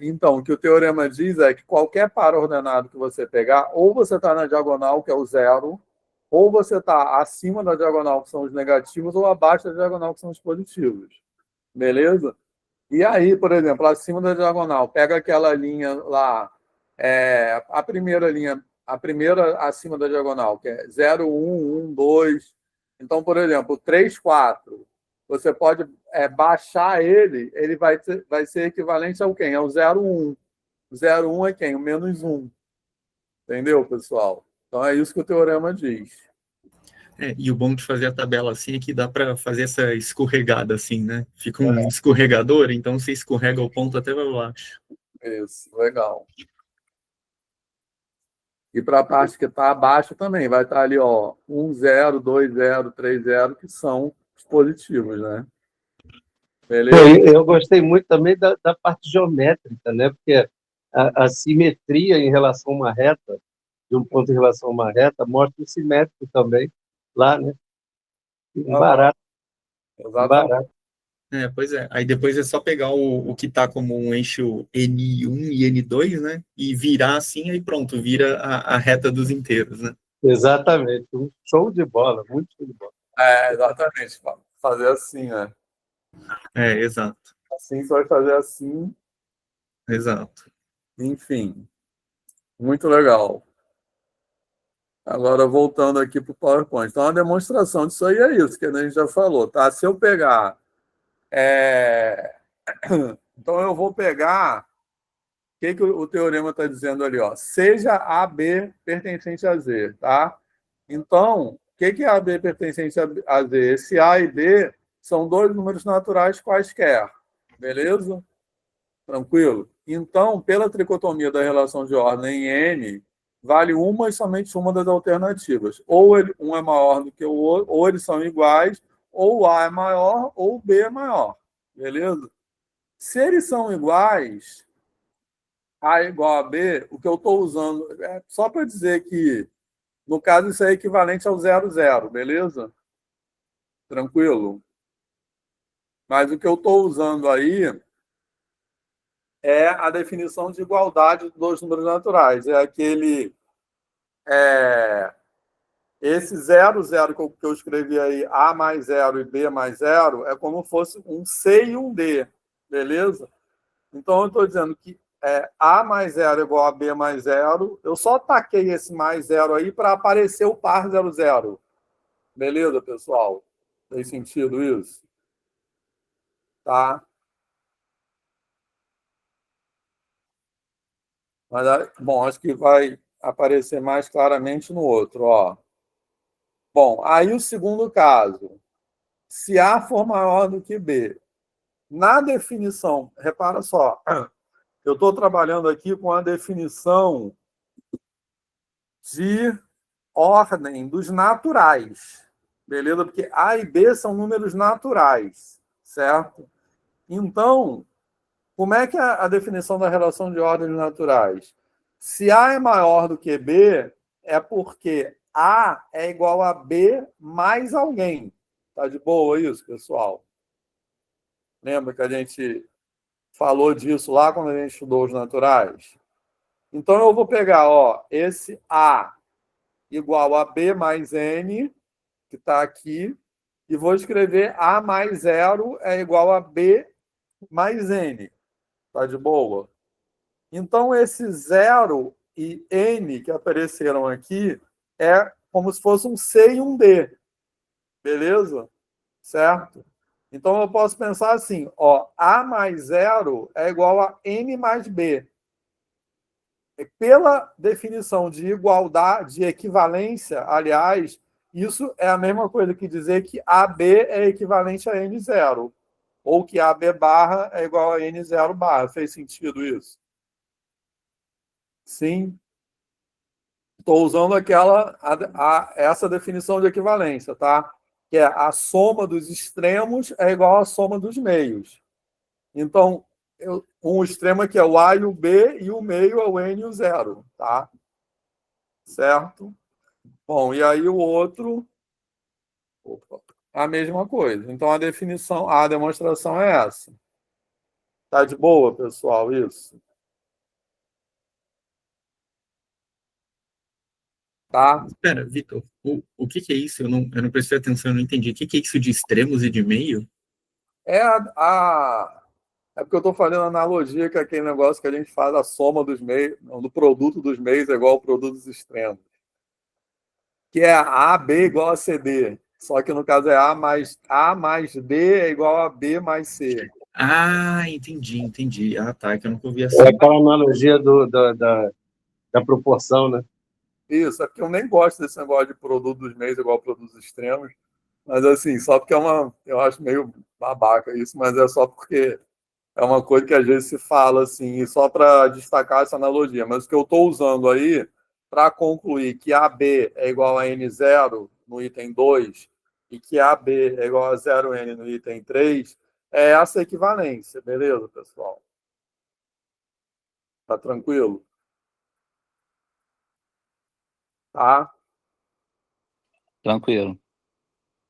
Então, o que o teorema diz é que qualquer par ordenado que você pegar, ou você está na diagonal, que é o zero, ou você está acima da diagonal, que são os negativos, ou abaixo da diagonal, que são os positivos. Beleza? E aí, por exemplo, acima da diagonal, pega aquela linha lá, a primeira linha, a primeira acima da diagonal, que é 0, 1, 1, 2. Então, por exemplo, 3, 4. Você pode baixar ele vai ser equivalente ao quem? Ao 0, 1. O 0, 1 é quem? O menos 1. Entendeu, pessoal? Então, é isso que o teorema diz. E o bom de fazer a tabela assim é que dá para fazer essa escorregada assim, né? Fica um escorregador, então você escorrega o ponto até para baixo. Isso, legal. E para a parte que está abaixo também, vai estar ali, ó, 1, 0, 2, 0, 3, 0, que são os positivos, né? Pô, Beleza? eu gostei muito também da parte geométrica, né? Porque a simetria em relação a uma reta, de um ponto em relação a uma reta, mostra o simétrico também lá, né? Um barato, um Exatamente. barato. Pois é. Aí depois é só pegar o que está como um eixo N1 e N2, né? E virar assim, aí pronto, vira a reta dos inteiros, né? Exatamente. Um show de bola, muito show de bola. Exatamente. Fazer assim, né? Exato. Assim, você vai fazer assim, Exato. enfim. Muito legal. Agora, voltando aqui para o PowerPoint. Então, a demonstração disso aí é isso que a gente já falou, tá? Se eu pegar... Então, eu vou pegar... O que o teorema está dizendo ali? Ó? Seja AB pertencente a Z, tá? Então, o que é AB pertencente a Z? Esse A e B são dois números naturais quaisquer, beleza? Tranquilo? Então, pela tricotomia da relação de ordem N, vale uma e somente uma das alternativas. Ou um é maior do que o outro, ou eles são iguais, ou o A é maior, ou o B é maior, beleza? Se eles são iguais... A igual a B, o que eu estou usando é só para dizer que, no caso, isso é equivalente ao 0, 0, beleza? Tranquilo? Mas o que eu estou usando aí é a definição de igualdade dos números naturais. É aquele... esse 0, 0 que eu escrevi aí, A mais 0 e B mais 0, é como se fosse um C e um D, beleza? Então, eu estou dizendo que A mais 0 é igual a B mais 0. Eu só taquei esse mais 0 aí para aparecer o par 0, 0. Beleza, pessoal? Tem sentido isso? Tá? Mas, bom, acho que vai aparecer mais claramente no outro. Ó. Bom, aí o segundo caso. Se A for maior do que B. Na definição, repara só, eu estou trabalhando aqui com a definição de ordem dos naturais, beleza? Porque A e B são números naturais, certo? Então, como é que é a definição da relação de ordens naturais? Se A é maior do que B, é porque A é igual a B mais alguém. Tá de boa isso, pessoal? Lembra que a gente falou disso lá quando a gente estudou os naturais? Então, eu vou pegar esse A igual a B mais N, que está aqui, e vou escrever A mais 0 é igual a B mais N. Tá de boa? Então, esse 0 e N que apareceram aqui é como se fosse um C e um D. Beleza? Certo? Então, eu posso pensar assim, ó, A mais 0 é igual a N mais B. E pela definição de igualdade, de equivalência, aliás, isso é a mesma coisa que dizer que AB é equivalente a N0, ou que AB barra é igual a N0 barra. Fez sentido isso? Sim. Estou usando essa definição de equivalência, tá? Que é a soma dos extremos é igual à soma dos meios. Então, um extremo aqui é o A e o B, e o meio é o N e o 0, tá? Certo? Bom, e aí o outro... Opa, a mesma coisa. Então, a demonstração é essa. Tá de boa, pessoal, isso? Tá? Espera, Vitor, o que que é isso? Eu não prestei atenção, eu não entendi. O que que é isso de extremos e de meio? É É porque eu estou fazendo analogia que é aquele negócio que a gente faz a soma dos meios, do produto dos meios é igual ao produto dos extremos. Que é AB igual a CD. Só que no caso é A mais D é igual a B mais C. Ah, entendi. Ah, tá, é que eu nunca ouvi É assim. aquela analogia da proporção, né? Isso, é porque eu nem gosto desse negócio de produto dos meios igual ao produto dos extremos. Mas assim, só porque eu acho meio babaca isso, mas é só porque é uma coisa que às vezes se fala assim, e só para destacar essa analogia. Mas o que eu estou usando aí, para concluir que AB é igual a N0 no item 2 e que AB é igual a 0N no item 3, é essa equivalência, beleza, pessoal? Tá tranquilo? Tá? Tranquilo.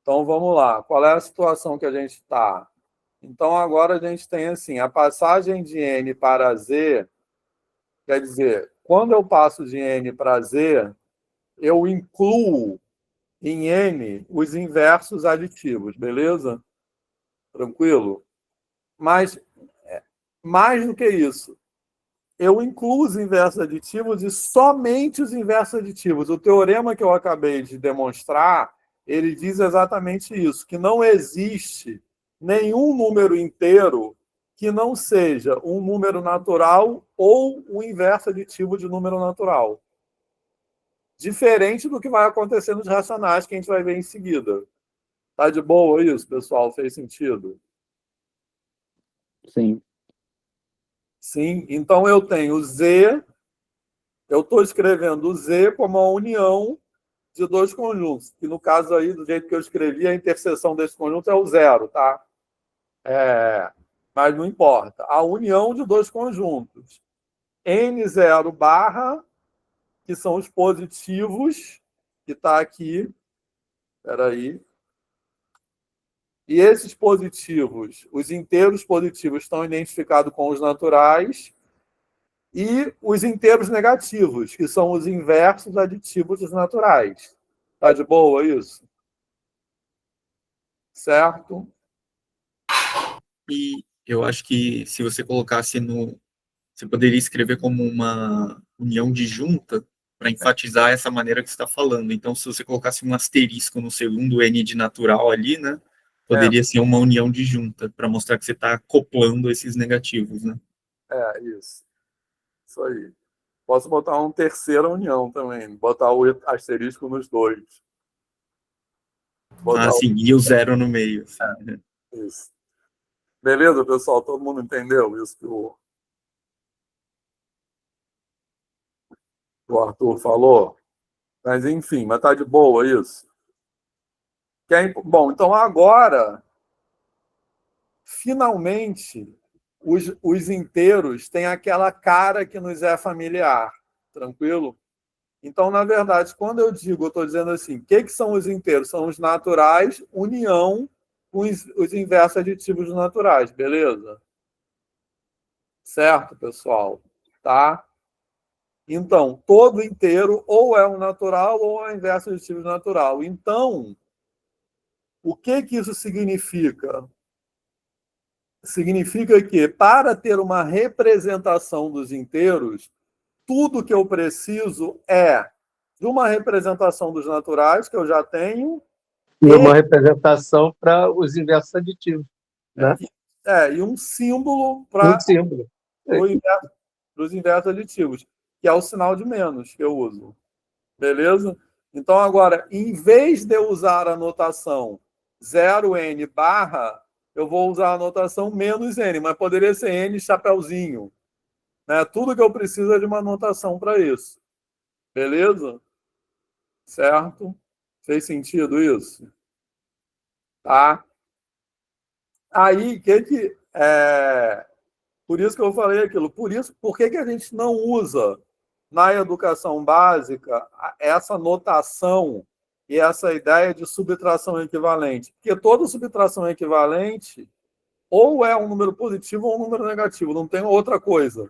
Então vamos lá. Qual é a situação que a gente está? Então agora a gente tem assim, a passagem de N para Z, quer dizer, quando eu passo de N para Z, eu incluo em N os inversos aditivos, beleza? Tranquilo? Mas, mais do que isso, eu incluo os inversos aditivos e somente os inversos aditivos. O teorema que eu acabei de demonstrar, ele diz exatamente isso, que não existe nenhum número inteiro que não seja um número natural ou o inverso aditivo de número natural. Diferente do que vai acontecer nos racionais, que a gente vai ver em seguida. Tá de boa isso, pessoal? Fez sentido? Sim. Sim. Então, eu tenho Z, eu estou escrevendo o Z como a união de dois conjuntos, que no caso aí, do jeito que eu escrevi, a interseção desse conjunto é o 0, tá? Mas não importa. A união de dois conjuntos. N0 barra, que são os positivos, que está aqui. Espera aí. E esses positivos, os inteiros positivos, estão identificados com os naturais, e os inteiros negativos, que são os inversos aditivos dos naturais. Tá de boa isso? Certo? E eu acho que se você colocasse no... Você poderia escrever como uma união disjunta para enfatizar essa maneira que você está falando. Então, se você colocasse um asterisco no segundo N de natural ali, né? Poderia ser uma união disjunta, para mostrar que você está acoplando esses negativos, né? Isso. Isso aí. Posso botar uma terceira união também, botar o asterisco nos dois. Ah, sim, e o 0 no meio. Assim, né? Isso. Beleza, pessoal? Todo mundo entendeu isso que o Arthur falou? Mas, enfim, mas tá de boa isso? Bom, então agora, finalmente, os inteiros têm aquela cara que nos é familiar. Tranquilo? Então, na verdade, quando eu estou dizendo assim, o que são os inteiros? São os naturais, união com os inversos aditivos dos naturais, beleza? Certo, pessoal? Tá? Então, todo inteiro ou é um natural ou é o inverso aditivo natural. Então, O que isso significa? Significa que, para ter uma representação dos inteiros, tudo que eu preciso é de uma representação dos naturais, que eu já tenho, E uma representação para os inversos aditivos, né? e um símbolo Um para símbolo. os inversos aditivos, que é o sinal de menos que eu uso. Beleza? Então, agora, em vez de eu usar a notação 0n barra, eu vou usar a notação menos n, mas poderia ser n chapeuzinho. Né? Tudo que eu preciso é de uma notação para isso. Beleza? Certo? Fez sentido isso? Tá? Aí, por isso que eu falei aquilo. Por que a gente não usa na educação básica essa notação e essa ideia de subtração equivalente? Porque toda subtração equivalente ou é um número positivo ou um número negativo, não tem outra coisa.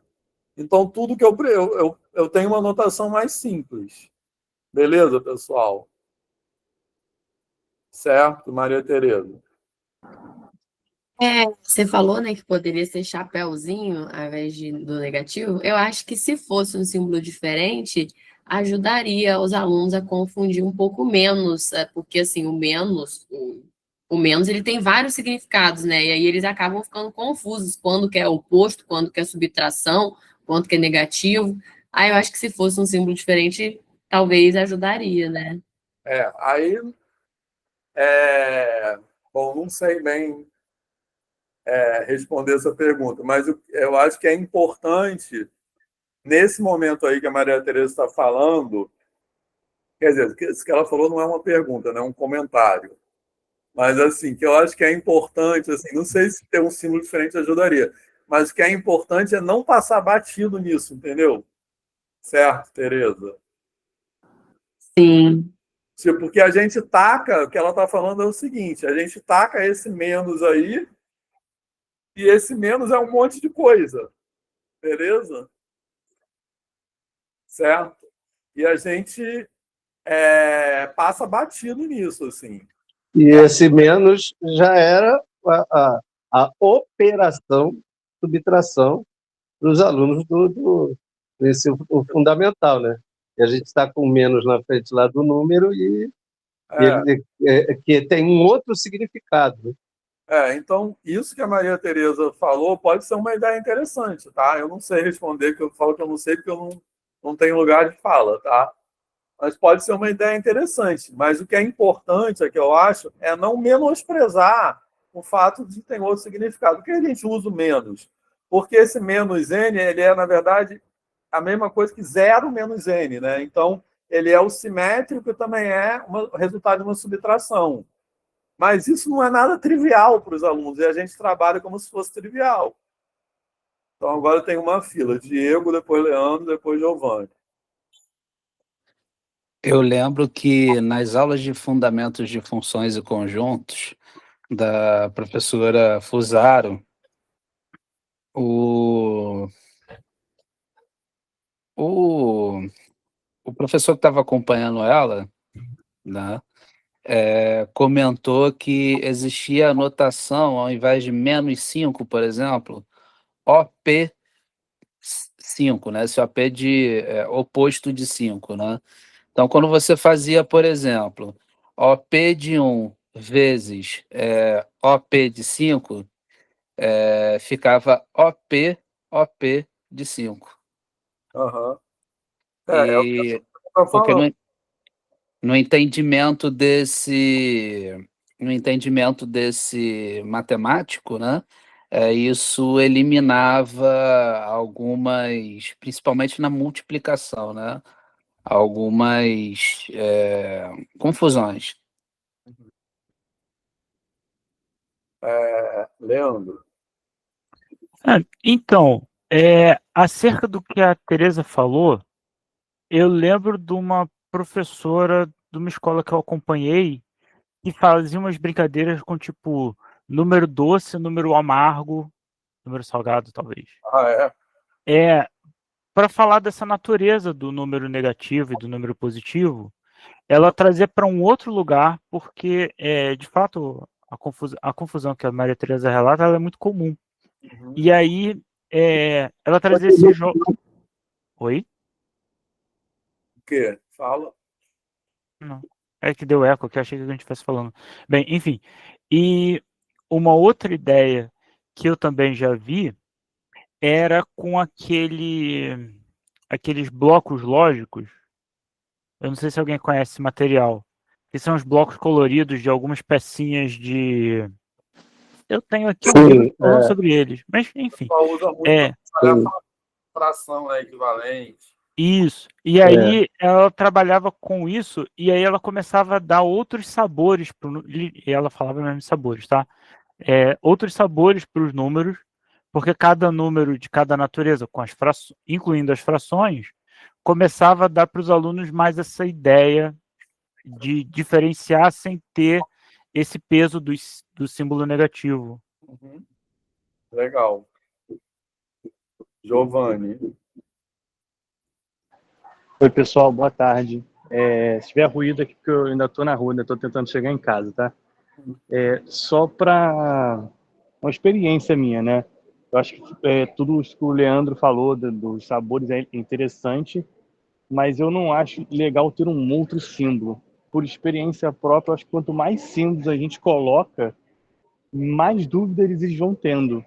Então, tudo que eu tenho uma notação mais simples. Beleza, pessoal? Certo, Maria Tereza? Você falou, né, que poderia ser chapéuzinho ao invés do negativo. Eu acho que se fosse um símbolo diferente, ajudaria os alunos a confundir um pouco menos, porque assim, o menos ele tem vários significados, né? E aí eles acabam ficando confusos quando que é oposto, quando que é subtração, quando que é negativo. Aí eu acho que se fosse um símbolo diferente, talvez ajudaria, né? Aí, bom, não sei bem responder essa pergunta, mas eu acho que é importante, nesse momento aí que a Maria Tereza está falando, quer dizer, isso que ela falou não é uma pergunta, né, é um comentário, mas assim, que eu acho que é importante, assim, não sei se ter um símbolo diferente ajudaria, mas o que é importante é não passar batido nisso, entendeu? Certo, Tereza? Sim. Tipo, porque a gente taca, o que ela está falando é o seguinte, a gente taca esse menos aí, e esse menos é um monte de coisa, beleza? Certo? E a gente passa batido nisso, assim. E esse menos já era a operação, subtração para os alunos do ensino fundamental, né? E a gente está com menos na frente lá do número e ele que tem um outro significado, né? Então, isso que a Maria Tereza falou pode ser uma ideia interessante, tá? Eu não sei responder, que eu falo que eu não sei, porque eu não tenho lugar de fala, tá? Mas pode ser uma ideia interessante. Mas o que é importante, que eu acho, é não menosprezar o fato de ter outro significado. Por que a gente usa o menos? Porque esse menos n, ele é, na verdade, a mesma coisa que zero menos n, né? Então, ele é o simétrico e também é o resultado de uma subtração. Mas isso não é nada trivial para os alunos, e a gente trabalha como se fosse trivial. Então, agora tem uma fila: Diego, depois Leandro, depois Giovanni. Eu lembro que nas aulas de fundamentos de funções e conjuntos da professora Fusaro, o, o, o professor que estava acompanhando ela, né, comentou que existia a notação, ao invés de -5, por exemplo, OP5, né? Esse OP de oposto de 5, né? Então, quando você fazia, por exemplo, OP de 1 vezes OP de 5, ficava OP de 5. Uhum. É o que E eu estou porque falando. no entendimento desse matemático, né? Isso eliminava algumas, principalmente na multiplicação, né? Algumas confusões. Leandro. Então, acerca do que a Tereza falou, eu lembro de uma professora de uma escola que eu acompanhei que fazia umas brincadeiras com, tipo, número doce, número amargo, número salgado, talvez. Para falar dessa natureza do número negativo e do número positivo, ela trazia para um outro lugar, porque, de fato, a confusão que a Maria Teresa relata, ela é muito comum. E aí, ela trazia esse jogo... Oi? O quê? Fala. Não. É que deu eco, que eu achei que a gente estivesse falando. Bem, enfim. E uma outra ideia que eu também já vi era com aqueles blocos lógicos. Eu não sei se alguém conhece esse material. Que são os blocos coloridos de algumas pecinhas de... Eu tenho aqui um livro falando sobre eles. Mas, enfim. Só usa muito para fração, né, equivalente. Isso. E aí ela trabalhava com isso, e aí ela começava a dar outros sabores, e ela falava mesmo de sabores, tá? Outros sabores para os números, porque cada número de cada natureza, incluindo as frações, começava a dar para os alunos mais essa ideia de diferenciar sem ter esse peso do símbolo negativo. Legal. Giovanni. Oi, pessoal, boa tarde. Se tiver ruído aqui, porque eu ainda estou na rua, ainda estou tentando chegar em casa, tá? Só para uma experiência minha, né? Eu acho que tudo isso que o Leandro falou dos sabores é interessante, mas eu não acho legal ter um outro símbolo. Por experiência própria, eu acho que quanto mais símbolos a gente coloca, mais dúvidas eles vão tendo.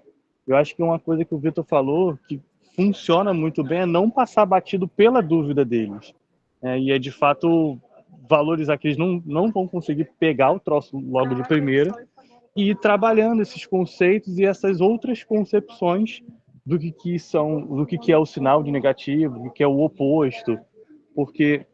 Eu acho que uma coisa que o Vitor falou que funciona muito bem é não passar batido pela dúvida deles. E é de fato valorizar que eles não vão conseguir pegar o troço logo de primeira e ir trabalhando esses conceitos e essas outras concepções do que é o sinal de negativo, do que é o oposto, porque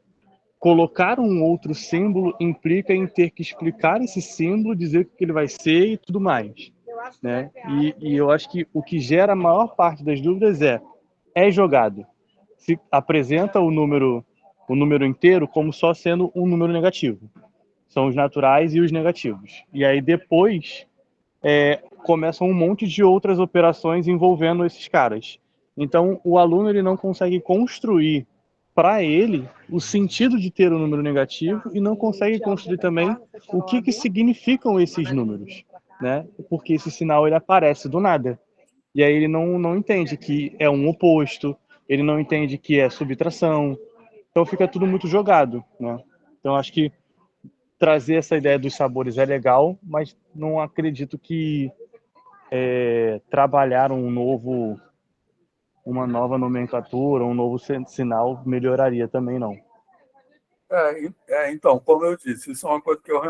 colocar um outro símbolo implica em ter que explicar esse símbolo, dizer o que ele vai ser e tudo mais, né? E eu acho que o que gera a maior parte das dúvidas é jogado. Se apresenta o número inteiro como só sendo um número negativo. São os naturais e os negativos. E aí depois começam um monte de outras operações envolvendo esses caras. Então o aluno ele não consegue construir para ele o sentido de ter um número negativo e não consegue construir também o que significam esses números, né? Porque esse sinal ele aparece do nada. E aí ele não entende que é um oposto, ele não entende que é subtração. Então fica tudo muito jogado, né? Então acho que trazer essa ideia dos sabores é legal, mas não acredito que trabalhar uma nova nomenclatura, um novo sinal melhoraria também, não. Então, como eu disse, isso é uma coisa que eu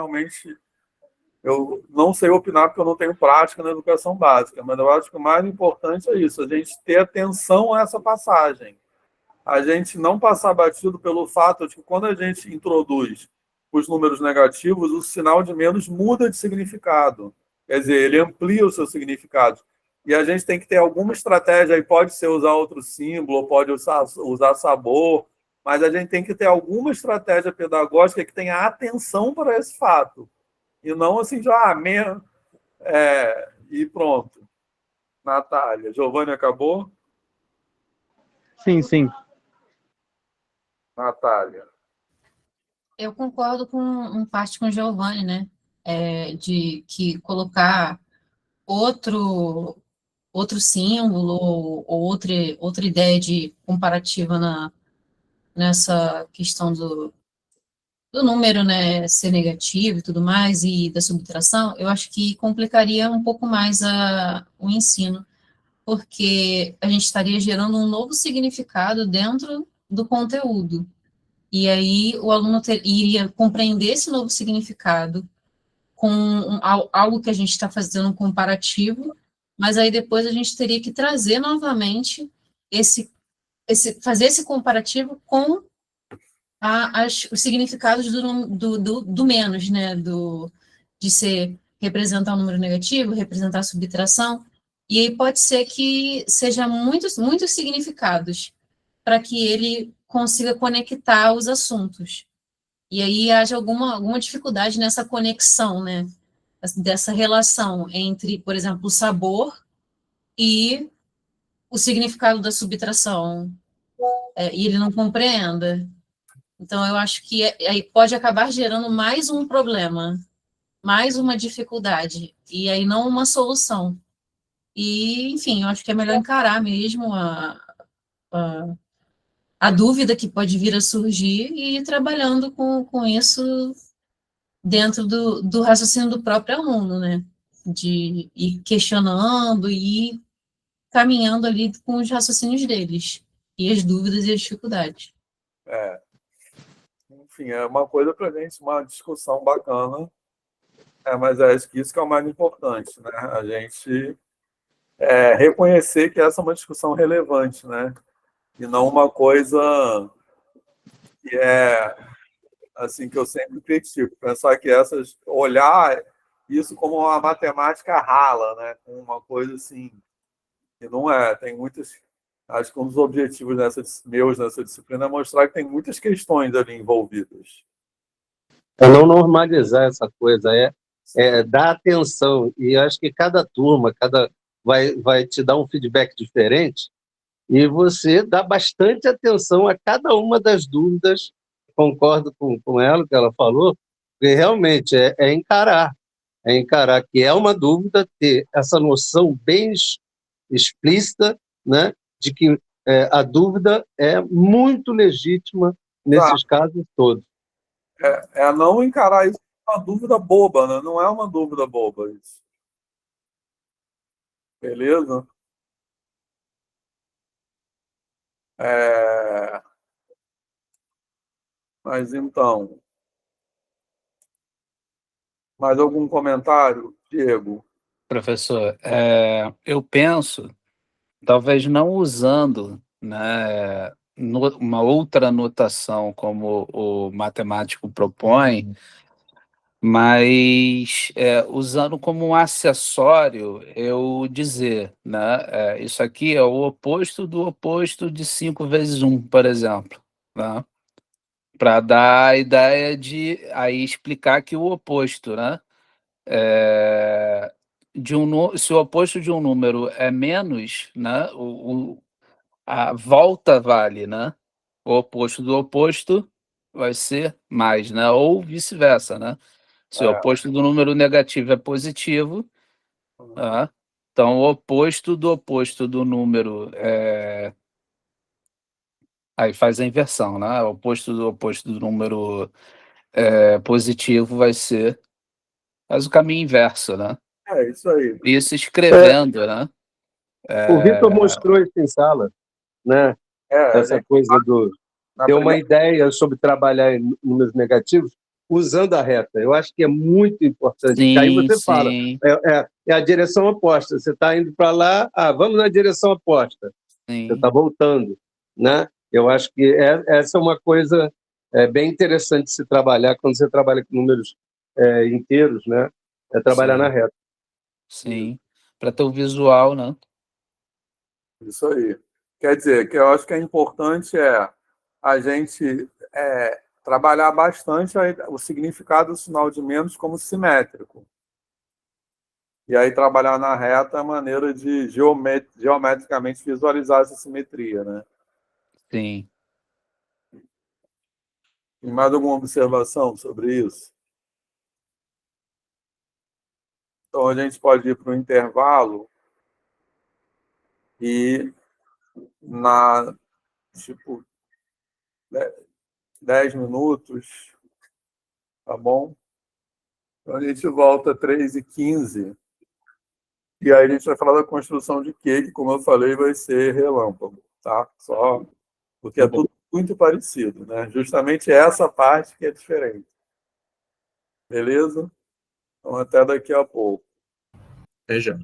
não sei opinar porque eu não tenho prática na educação básica, mas eu acho que o mais importante é isso, a gente ter atenção a essa passagem. A gente não passar batido pelo fato de que quando a gente introduz os números negativos, o sinal de menos muda de significado. Quer dizer, ele amplia o seu significado. E a gente tem que ter alguma estratégia, aí pode ser usar outro símbolo, pode usar sabor, mas a gente tem que ter alguma estratégia pedagógica que tenha atenção para esse fato. E não assim, e pronto. Natália. Giovanni acabou? Sim. Natália. Eu concordo em parte com o Giovanni, né? De que colocar outro símbolo ou outra ideia de comparativa nessa questão do número, né, ser negativo e tudo mais, e da subtração, eu acho que complicaria um pouco mais o ensino, porque a gente estaria gerando um novo significado dentro do conteúdo. E aí o aluno iria compreender esse novo significado com algo que a gente está fazendo um comparativo, mas aí depois a gente teria que trazer novamente fazer esse comparativo com os significados do menos, né? De representar um número negativo, representar a subtração, e aí pode ser que seja muitos significados para que ele consiga conectar os assuntos. E aí haja alguma dificuldade nessa conexão, né? Dessa relação entre, por exemplo, o sabor e o significado da subtração. E ele não compreenda. Então, eu acho que aí pode acabar gerando mais um problema, mais uma dificuldade, e aí não uma solução. E, enfim, eu acho que é melhor encarar mesmo a dúvida que pode vir a surgir e ir trabalhando com isso dentro do raciocínio do próprio aluno, né? De ir questionando e ir caminhando ali com os raciocínios deles, e as dúvidas e as dificuldades. Enfim, é uma coisa para a gente, uma discussão bacana, mas acho que isso que é o mais importante, né? A gente reconhecer que essa é uma discussão relevante, né? E não uma coisa que assim, que eu sempre critico, pensar que olhar isso como uma matemática rala, né? Uma coisa assim, que não é, tem muitas, acho que um dos objetivos meus nessa disciplina é mostrar que tem muitas questões ali envolvidas. É não normalizar essa coisa, dar atenção, e acho que cada turma, vai te dar um feedback diferente, e você dá bastante atenção a cada uma das dúvidas. Concordo com ela, que ela falou, porque realmente é encarar que é uma dúvida, ter essa noção bem explícita, né, de que a dúvida é muito legítima nesses casos todos. Não encarar isso como uma dúvida boba, né? Não é uma dúvida boba isso. Beleza? Mas então, mais algum comentário, Diego? Professor, eu penso, talvez não usando, né, uma outra notação como o matemático propõe, mas usando como um acessório, eu dizer, né, isso aqui é o oposto do oposto de 5 vezes 1, por exemplo, né? Para dar a ideia de aí explicar que o oposto, né? Se o oposto de um número é menos, né? A volta vale, né? O oposto do oposto vai ser mais, né? Ou vice-versa, né? Se o oposto do número negativo é positivo, tá? Então o oposto do número aí faz a inversão, né? O oposto do número positivo faz o caminho inverso, né? Isso aí. Isso escrevendo, né? O Vitor mostrou isso em sala, né? Essa coisa ter uma ideia sobre trabalhar em números negativos usando a reta. Eu acho que é muito importante. Sim, aí você fala, sim. é a direção oposta. Você está indo para lá, vamos na direção oposta. Sim. Você está voltando, né? Eu acho que essa é uma coisa bem interessante de se trabalhar quando você trabalha com números inteiros, né? É trabalhar na reta. Sim, para ter o visual, né? Isso aí. Quer dizer, que eu acho que é importante a gente trabalhar bastante o significado do sinal de menos como simétrico. E aí trabalhar na reta a maneira de geometricamente visualizar essa simetria, né? Sim. Tem mais alguma observação sobre isso? Então a gente pode ir para o intervalo e tipo, 10 minutos, tá bom? Então a gente volta 3h15 e aí a gente vai falar da construção de Q, que, como eu falei, vai ser relâmpago, tá? Só porque é tudo muito parecido, né? Justamente essa parte que é diferente. Beleza? Então até daqui a pouco. Até já.